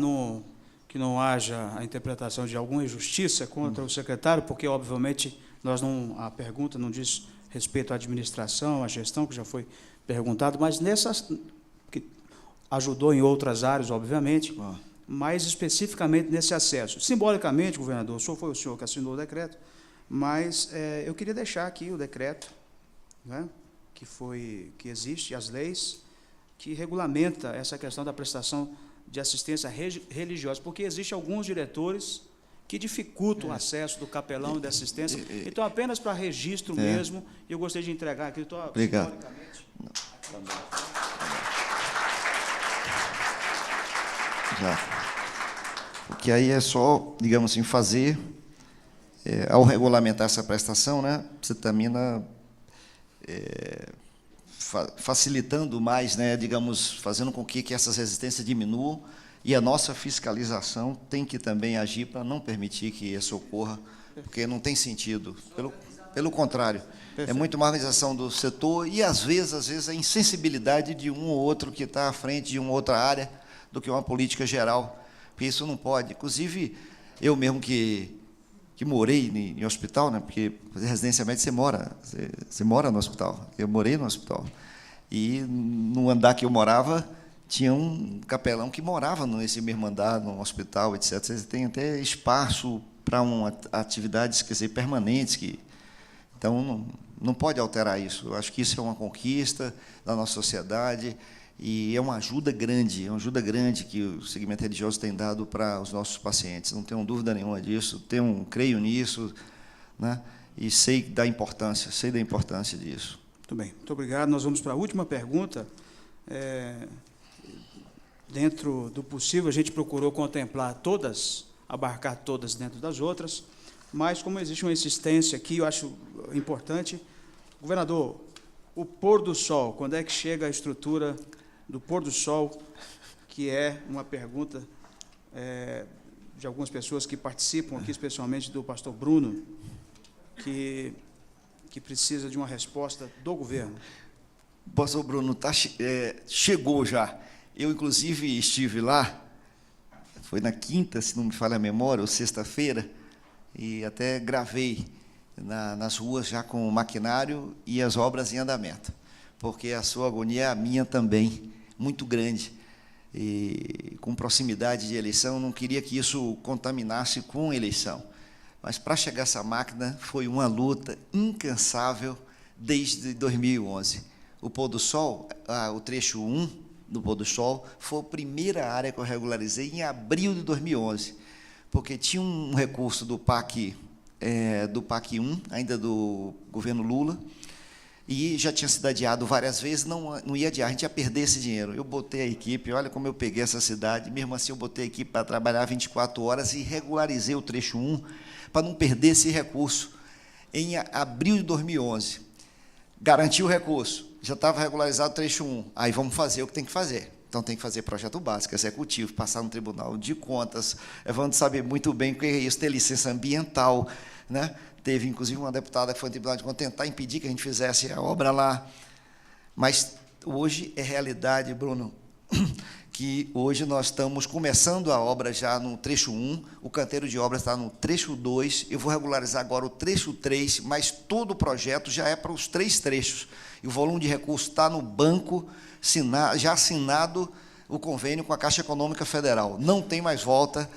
que não haja a interpretação de alguma injustiça contra o secretário, porque, obviamente, a pergunta não diz respeito à administração, à gestão, que já foi perguntado, mas que ajudou em outras áreas, obviamente, mais especificamente nesse acesso. Simbolicamente, governador, foi o senhor que assinou o decreto, mas eu queria deixar aqui o decreto, né, que existe, as leis, que regulamenta essa questão da prestação de assistência religiosa, porque existem alguns diretores que dificultam o acesso do capelão e da assistência. Então, apenas para registro mesmo, eu gostaria de entregar aqui. Obrigado. Porque aí é só, digamos assim, fazer, ao regulamentar essa prestação, né, você termina facilitando mais, né, digamos, fazendo com que essas resistências diminuam, e a nossa fiscalização tem que também agir para não permitir que isso ocorra, porque não tem sentido. Pelo contrário, é muito uma organização do setor e, às vezes, a insensibilidade de um ou outro que está à frente de uma outra área do que uma política geral, porque isso não pode. Inclusive, eu mesmo que morei em hospital, né, porque residência médica você mora no hospital. Eu morei no hospital. E no andar que eu morava, tinha um capelão que morava nesse mesmo andar, no hospital, etc. Você tem até espaço para atividades, quer dizer, permanentes. Então, não pode alterar isso. Eu acho que isso é uma conquista da nossa sociedade e é uma ajuda grande que o segmento religioso tem dado para os nossos pacientes. Não tenho dúvida nenhuma disso, creio nisso, né? E sei da importância disso. Muito bem, muito obrigado. Nós vamos para a última pergunta. Dentro do possível, a gente procurou contemplar todas, abarcar todas dentro das outras, mas como existe uma insistência aqui, eu acho importante. Governador, o pôr do sol, quando é que chega a estrutura do pôr do sol, que é uma pergunta de algumas pessoas que participam aqui, especialmente do pastor Bruno, que precisa de uma resposta do governo. Pastor Bruno, chegou já. Eu, inclusive, estive lá, foi na quinta, se não me falha a memória, ou sexta-feira, e até gravei nas ruas já com o maquinário e as obras em andamento, porque a sua agonia é a minha também, muito grande. E com proximidade de eleição, não queria que isso contaminasse com a eleição. Mas, para chegar a essa máquina, foi uma luta incansável desde 2011. o pôr do sol, o trecho 1 do pôr do sol, foi a primeira área que eu regularizei em abril de 2011, porque tinha um recurso do PAC 1, ainda do governo Lula, e já tinha sido adiado várias vezes, não ia adiar, a gente ia perder esse dinheiro. Eu botei a equipe, olha como eu peguei essa cidade, mesmo assim eu botei a equipe para trabalhar 24 horas e regularizei o trecho 1, para não perder esse recurso. Em abril de 2011, garanti o recurso, já estava regularizado o trecho 1, aí vamos fazer o que tem que fazer. Então, tem que fazer projeto básico, executivo, passar no Tribunal de Contas. Vamos saber muito bem o que é isso, ter licença ambiental, né? Teve, inclusive, uma deputada que foi no Tribunal de Contas tentar impedir que a gente fizesse a obra lá. Mas, hoje, é realidade, Bruno, que hoje nós estamos começando a obra já no trecho 1, o canteiro de obras está no trecho 2, eu vou regularizar agora o trecho 3, mas todo o projeto já é para os 3 trechos. E o volume de recursos está no banco, já assinado o convênio com a Caixa Econômica Federal. Não tem mais volta.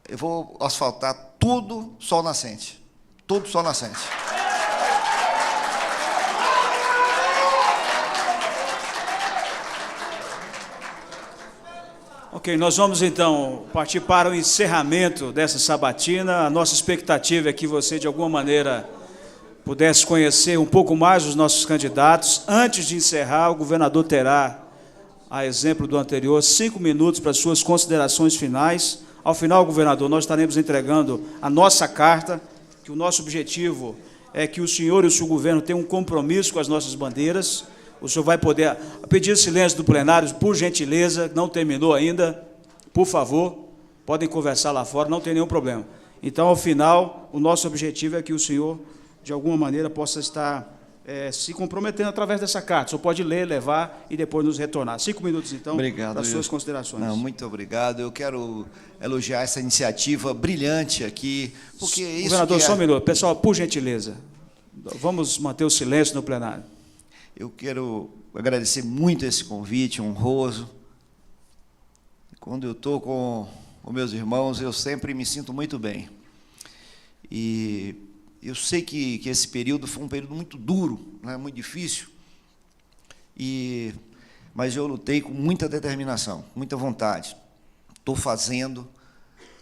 Eu vou asfaltar tudo sol nascente. Tudo sol nascente. Ok, nós vamos, então, partir para o encerramento dessa sabatina. A nossa expectativa é que você, de alguma maneira, pudesse conhecer um pouco mais os nossos candidatos. Antes de encerrar, o governador terá, a exemplo do anterior, 5 minutos para suas considerações finais. Ao final, governador, nós estaremos entregando a nossa carta, que o nosso objetivo é que o senhor e o seu governo tenham um compromisso com as nossas bandeiras. O senhor vai poder pedir silêncio do plenário, por gentileza, não terminou ainda, por favor, podem conversar lá fora, não tem nenhum problema. Então, ao final, o nosso objetivo é que o senhor, de alguma maneira, possa estar se comprometendo através dessa carta. O senhor pode ler, levar e depois nos retornar. 5 minutos, então, para as suas considerações. Não, muito obrigado. Eu quero elogiar essa iniciativa brilhante aqui, porque é isso. Governador, só um minuto. Pessoal, por gentileza, vamos manter o silêncio no plenário. Eu quero agradecer muito esse convite honroso. Quando eu estou com os meus irmãos, eu sempre me sinto muito bem. E eu sei que esse período foi um período muito duro, né, muito difícil, mas eu lutei com muita determinação, muita vontade. Estou fazendo,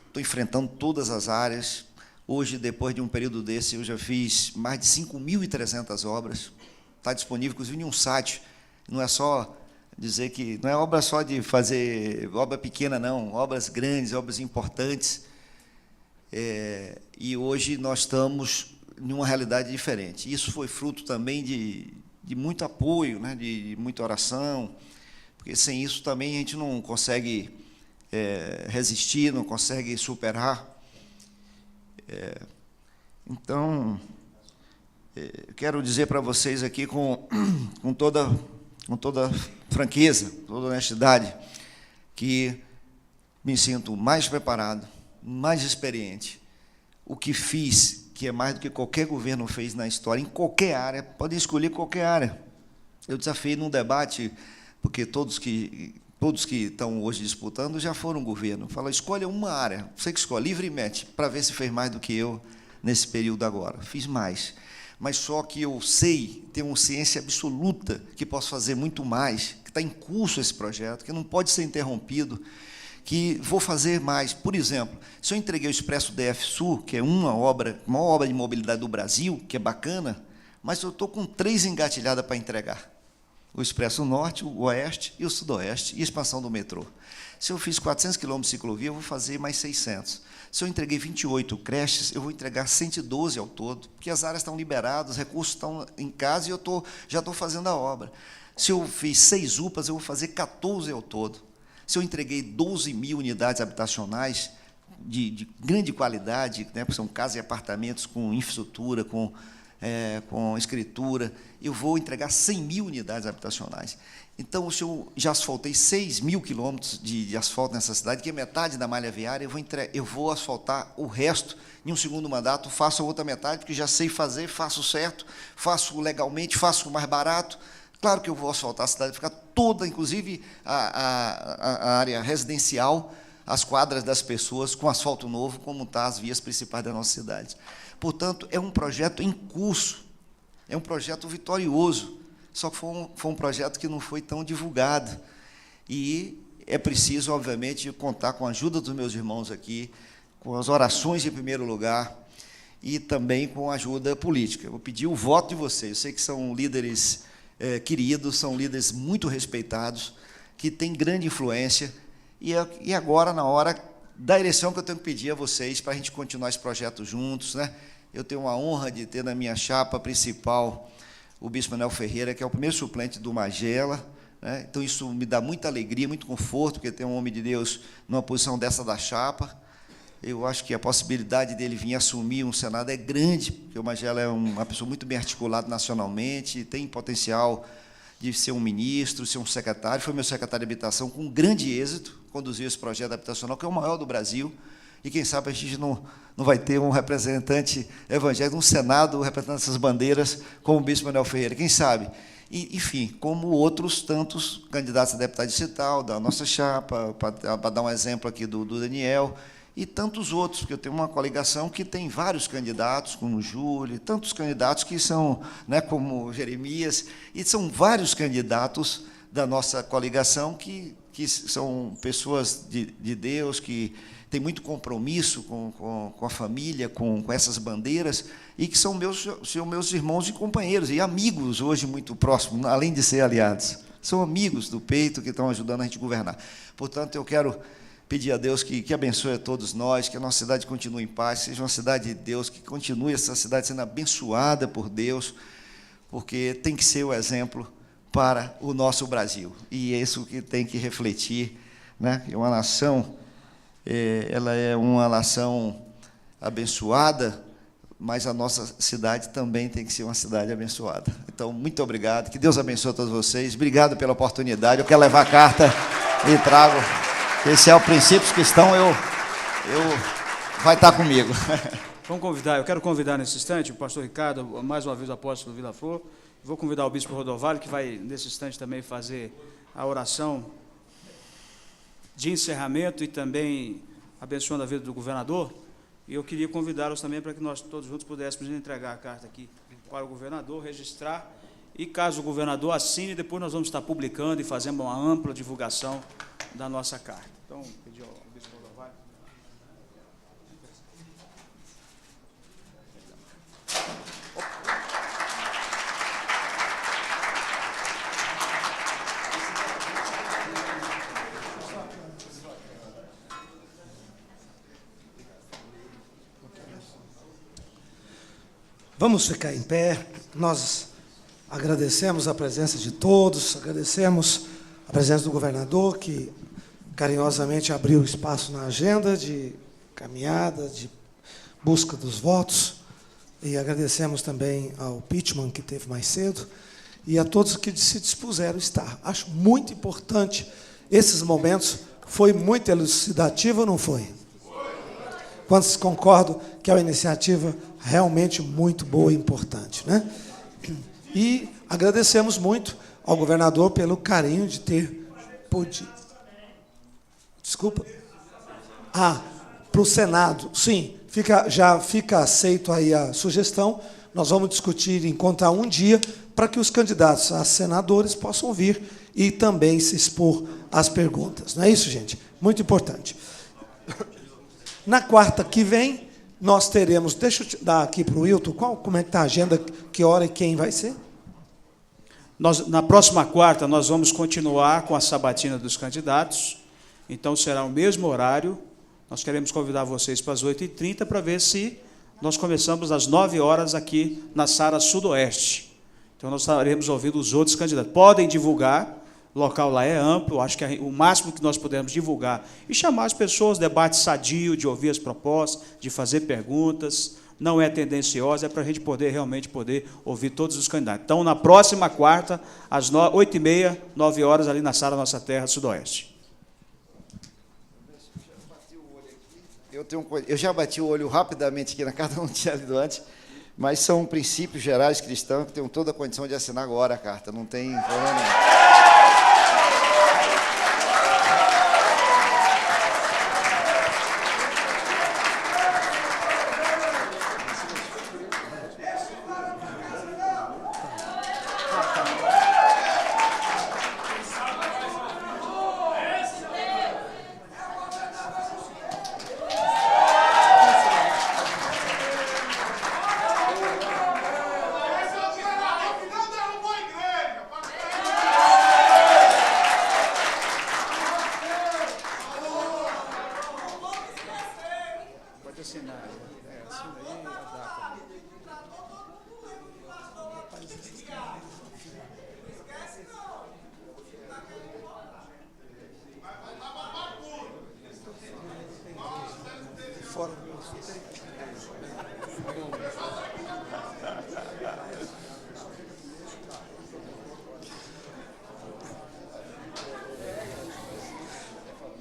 estou enfrentando todas as áreas. Hoje, depois de um período desse, eu já fiz mais de 5.300 obras. Está disponível, inclusive, em um site. Não é só dizer que... Não é obra só de fazer obra pequena, não. Obras grandes, obras importantes. E hoje nós estamos em uma realidade diferente. Isso foi fruto também de muito apoio, né, de muita oração, porque sem isso também a gente não consegue resistir, não consegue superar. Então, quero dizer para vocês aqui com toda franqueza, toda honestidade, que me sinto mais preparado, mais experiente. O que fiz, que é mais do que qualquer governo fez na história, em qualquer área, podem escolher qualquer área. Eu desafiei num debate, porque todos que estão hoje disputando já foram governo. Fala, escolha uma área, você que escolhe, livremente, para ver se fez mais do que eu nesse período agora. Fiz mais. Mas só que eu sei, tenho uma ciência absoluta que posso fazer muito mais, que está em curso esse projeto, que não pode ser interrompido, que vou fazer mais. Por exemplo, se eu entreguei o Expresso DF-Sul, que é uma maior obra de mobilidade do Brasil, que é bacana, mas eu estou com 3 engatilhadas para entregar. O Expresso Norte, o Oeste e o Sudoeste, e a expansão do metrô. Se eu fiz 400 quilômetros de ciclovia, eu vou fazer mais 600. Se eu entreguei 28 creches, eu vou entregar 112 ao todo, porque as áreas estão liberadas, os recursos estão em casa e eu já estou fazendo a obra. Se eu fiz 6 UPAs, eu vou fazer 14 ao todo. Se eu entreguei 12.000 unidades habitacionais de grande qualidade, né, porque são casas e apartamentos com infraestrutura, com escritura, eu vou entregar 100.000 unidades habitacionais. Então, se eu já asfaltei 6.000 quilômetros de asfalto nessa cidade, que é metade da malha viária, eu vou asfaltar o resto em um segundo mandato, faço a outra metade, porque já sei fazer, faço certo, faço legalmente, faço mais barato. Claro que eu vou asfaltar a cidade, ficar toda, inclusive a área residencial, as quadras das pessoas, com asfalto novo, como estão as vias principais da nossa cidade. Portanto, é um projeto em curso, é um projeto vitorioso, só que foi um projeto que não foi tão divulgado. E é preciso, obviamente, contar com a ajuda dos meus irmãos aqui, com as orações em primeiro lugar, e também com a ajuda política. Eu vou pedir o voto de vocês. Eu sei que são líderes queridos, são líderes muito respeitados, que têm grande influência, e agora, na hora da eleição, que eu tenho que pedir a vocês para a gente continuar esse projeto juntos, né? Eu tenho a honra de ter na minha chapa principal o bispo Manuel Ferreira, que é o primeiro suplente do Magela, né? Então, isso me dá muita alegria, muito conforto, porque ter um homem de Deus numa posição dessa da chapa. Eu acho que a possibilidade dele vir assumir um Senado é grande, porque o Magela é uma pessoa muito bem articulada nacionalmente, tem potencial de ser um ministro, ser um secretário. Foi meu secretário de habitação com grande êxito, conduziu esse projeto habitacional, que é o maior do Brasil, e quem sabe a gente não vai ter um representante evangélico, um Senado representando essas bandeiras, como o bispo Manuel Ferreira, quem sabe? E, enfim, como outros tantos candidatos a deputado distrital, da nossa chapa, para dar um exemplo aqui do Daniel, e tantos outros, porque eu tenho uma coligação que tem vários candidatos, como o Júlio, tantos candidatos que são, né, como Jeremias, e são vários candidatos da nossa coligação que são pessoas de Deus, que têm muito compromisso com a família, com essas bandeiras, e que são meus irmãos e companheiros, e amigos hoje muito próximos, além de ser aliados. São amigos do peito que estão ajudando a gente a governar. Portanto, eu quero pedir a Deus que abençoe a todos nós, que a nossa cidade continue em paz, seja uma cidade de Deus, que continue essa cidade sendo abençoada por Deus, porque tem que ser o exemplo para o nosso Brasil. E é isso que tem que refletir, né? Uma nação, ela é uma nação abençoada, mas a nossa cidade também tem que ser uma cidade abençoada. Então, muito obrigado, que Deus abençoe a todos vocês, obrigado pela oportunidade. Eu quero levar a carta e trago. Esse é o princípio cristão, vai estar comigo. Eu quero convidar nesse instante o pastor Ricardo, mais uma vez o apóstolo Vila Flor, vou convidar o bispo Rodovalho, que vai, nesse instante, também fazer a oração de encerramento e também abençoando a vida do governador, e eu queria convidá-los também para que nós todos juntos pudéssemos entregar a carta aqui para o governador, registrar, e caso o governador assine, depois nós vamos estar publicando e fazendo uma ampla divulgação da nossa carta. Então, pedi ao bispo Rodovalho. Vamos ficar em pé. Nós agradecemos a presença de todos, agradecemos a presença do governador, que carinhosamente abriu espaço na agenda de caminhada, de busca dos votos, e agradecemos também ao Pittman, que esteve mais cedo, e a todos que se dispuseram a estar. Acho muito importante esses momentos. Foi muito elucidativo ou não foi? Quantos concordam que é uma iniciativa realmente muito boa e importante, né? E agradecemos muito ao governador pelo carinho de ter podido. Desculpa. Para o Senado, sim, já fica aceito aí a sugestão. Nós vamos discutir, encontrar um dia para que os candidatos a senadores possam vir e também se expor às perguntas. Não é isso, gente? Muito importante. Na quarta que vem, nós teremos... Deixa eu dar aqui para o Wilton, como é que está a agenda, que hora e quem vai ser? Na próxima quarta, nós vamos continuar com a sabatina dos candidatos, então será o mesmo horário. Nós queremos convidar vocês para as 8h30 para ver se nós começamos às 9 horas aqui na Sara Sudoeste. Então, nós estaremos ouvindo os outros candidatos. Podem divulgar, o local lá é amplo, acho que o máximo que nós pudermos divulgar e chamar as pessoas, debate sadio, de ouvir as propostas, de fazer perguntas, não é tendenciosa, é para a gente realmente poder ouvir todos os candidatos. Então, na próxima quarta, às 8h30, 9 horas, ali na Sara Nossa Terra Sudoeste. Eu já bati o olho rapidamente aqui na carta, não tinha lido antes, mas são princípios gerais cristãos que tenho toda a condição de assinar agora a carta, não tem problema nenhum.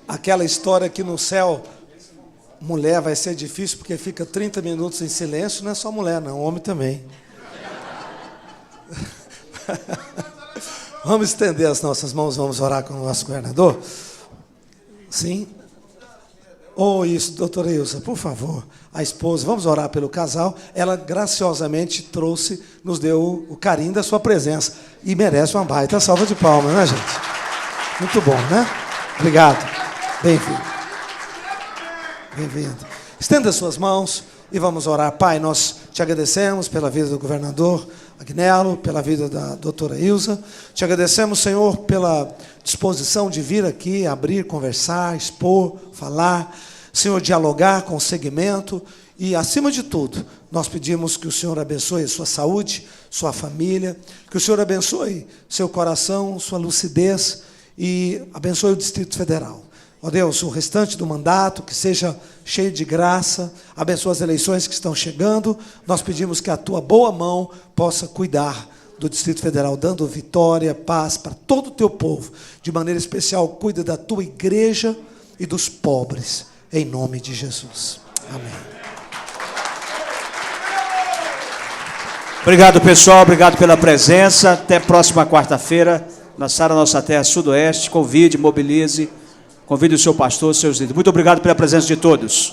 Aquela história que no céu, mulher vai ser difícil porque fica 30 minutos em silêncio, não é só mulher, não, homem também. Vamos estender as nossas mãos, vamos orar com o nosso governador? Sim? Oh, isso, doutora Ilza, por favor, a esposa, vamos orar pelo casal. Ela graciosamente nos deu o carinho da sua presença e merece uma baita salva de palmas, né, gente? Muito bom, né? Obrigado. Bem-vindo. Bem-vindo. Estenda as suas mãos e vamos orar. Pai, nós te agradecemos pela vida do governador Agnello, pela vida da doutora Ilza. Te agradecemos, Senhor, pela disposição de vir aqui, abrir, conversar, expor, falar, Senhor, dialogar com o segmento e, acima de tudo, nós pedimos que o Senhor abençoe a sua saúde, sua família, que o Senhor abençoe seu coração, sua lucidez e abençoe o Distrito Federal. Ó Deus, o restante do mandato, que seja cheio de graça, abençoa as eleições que estão chegando. Nós pedimos que a tua boa mão possa cuidar do Distrito Federal, dando vitória, paz para todo o teu povo. De maneira especial, cuida da tua igreja e dos pobres, em nome de Jesus. Amém. Obrigado, pessoal, obrigado pela presença. Até próxima quarta-feira, na Sara Nossa Terra Sudoeste. Convide, mobilize. Convide o seu pastor, seus líderes. Muito obrigado pela presença de todos.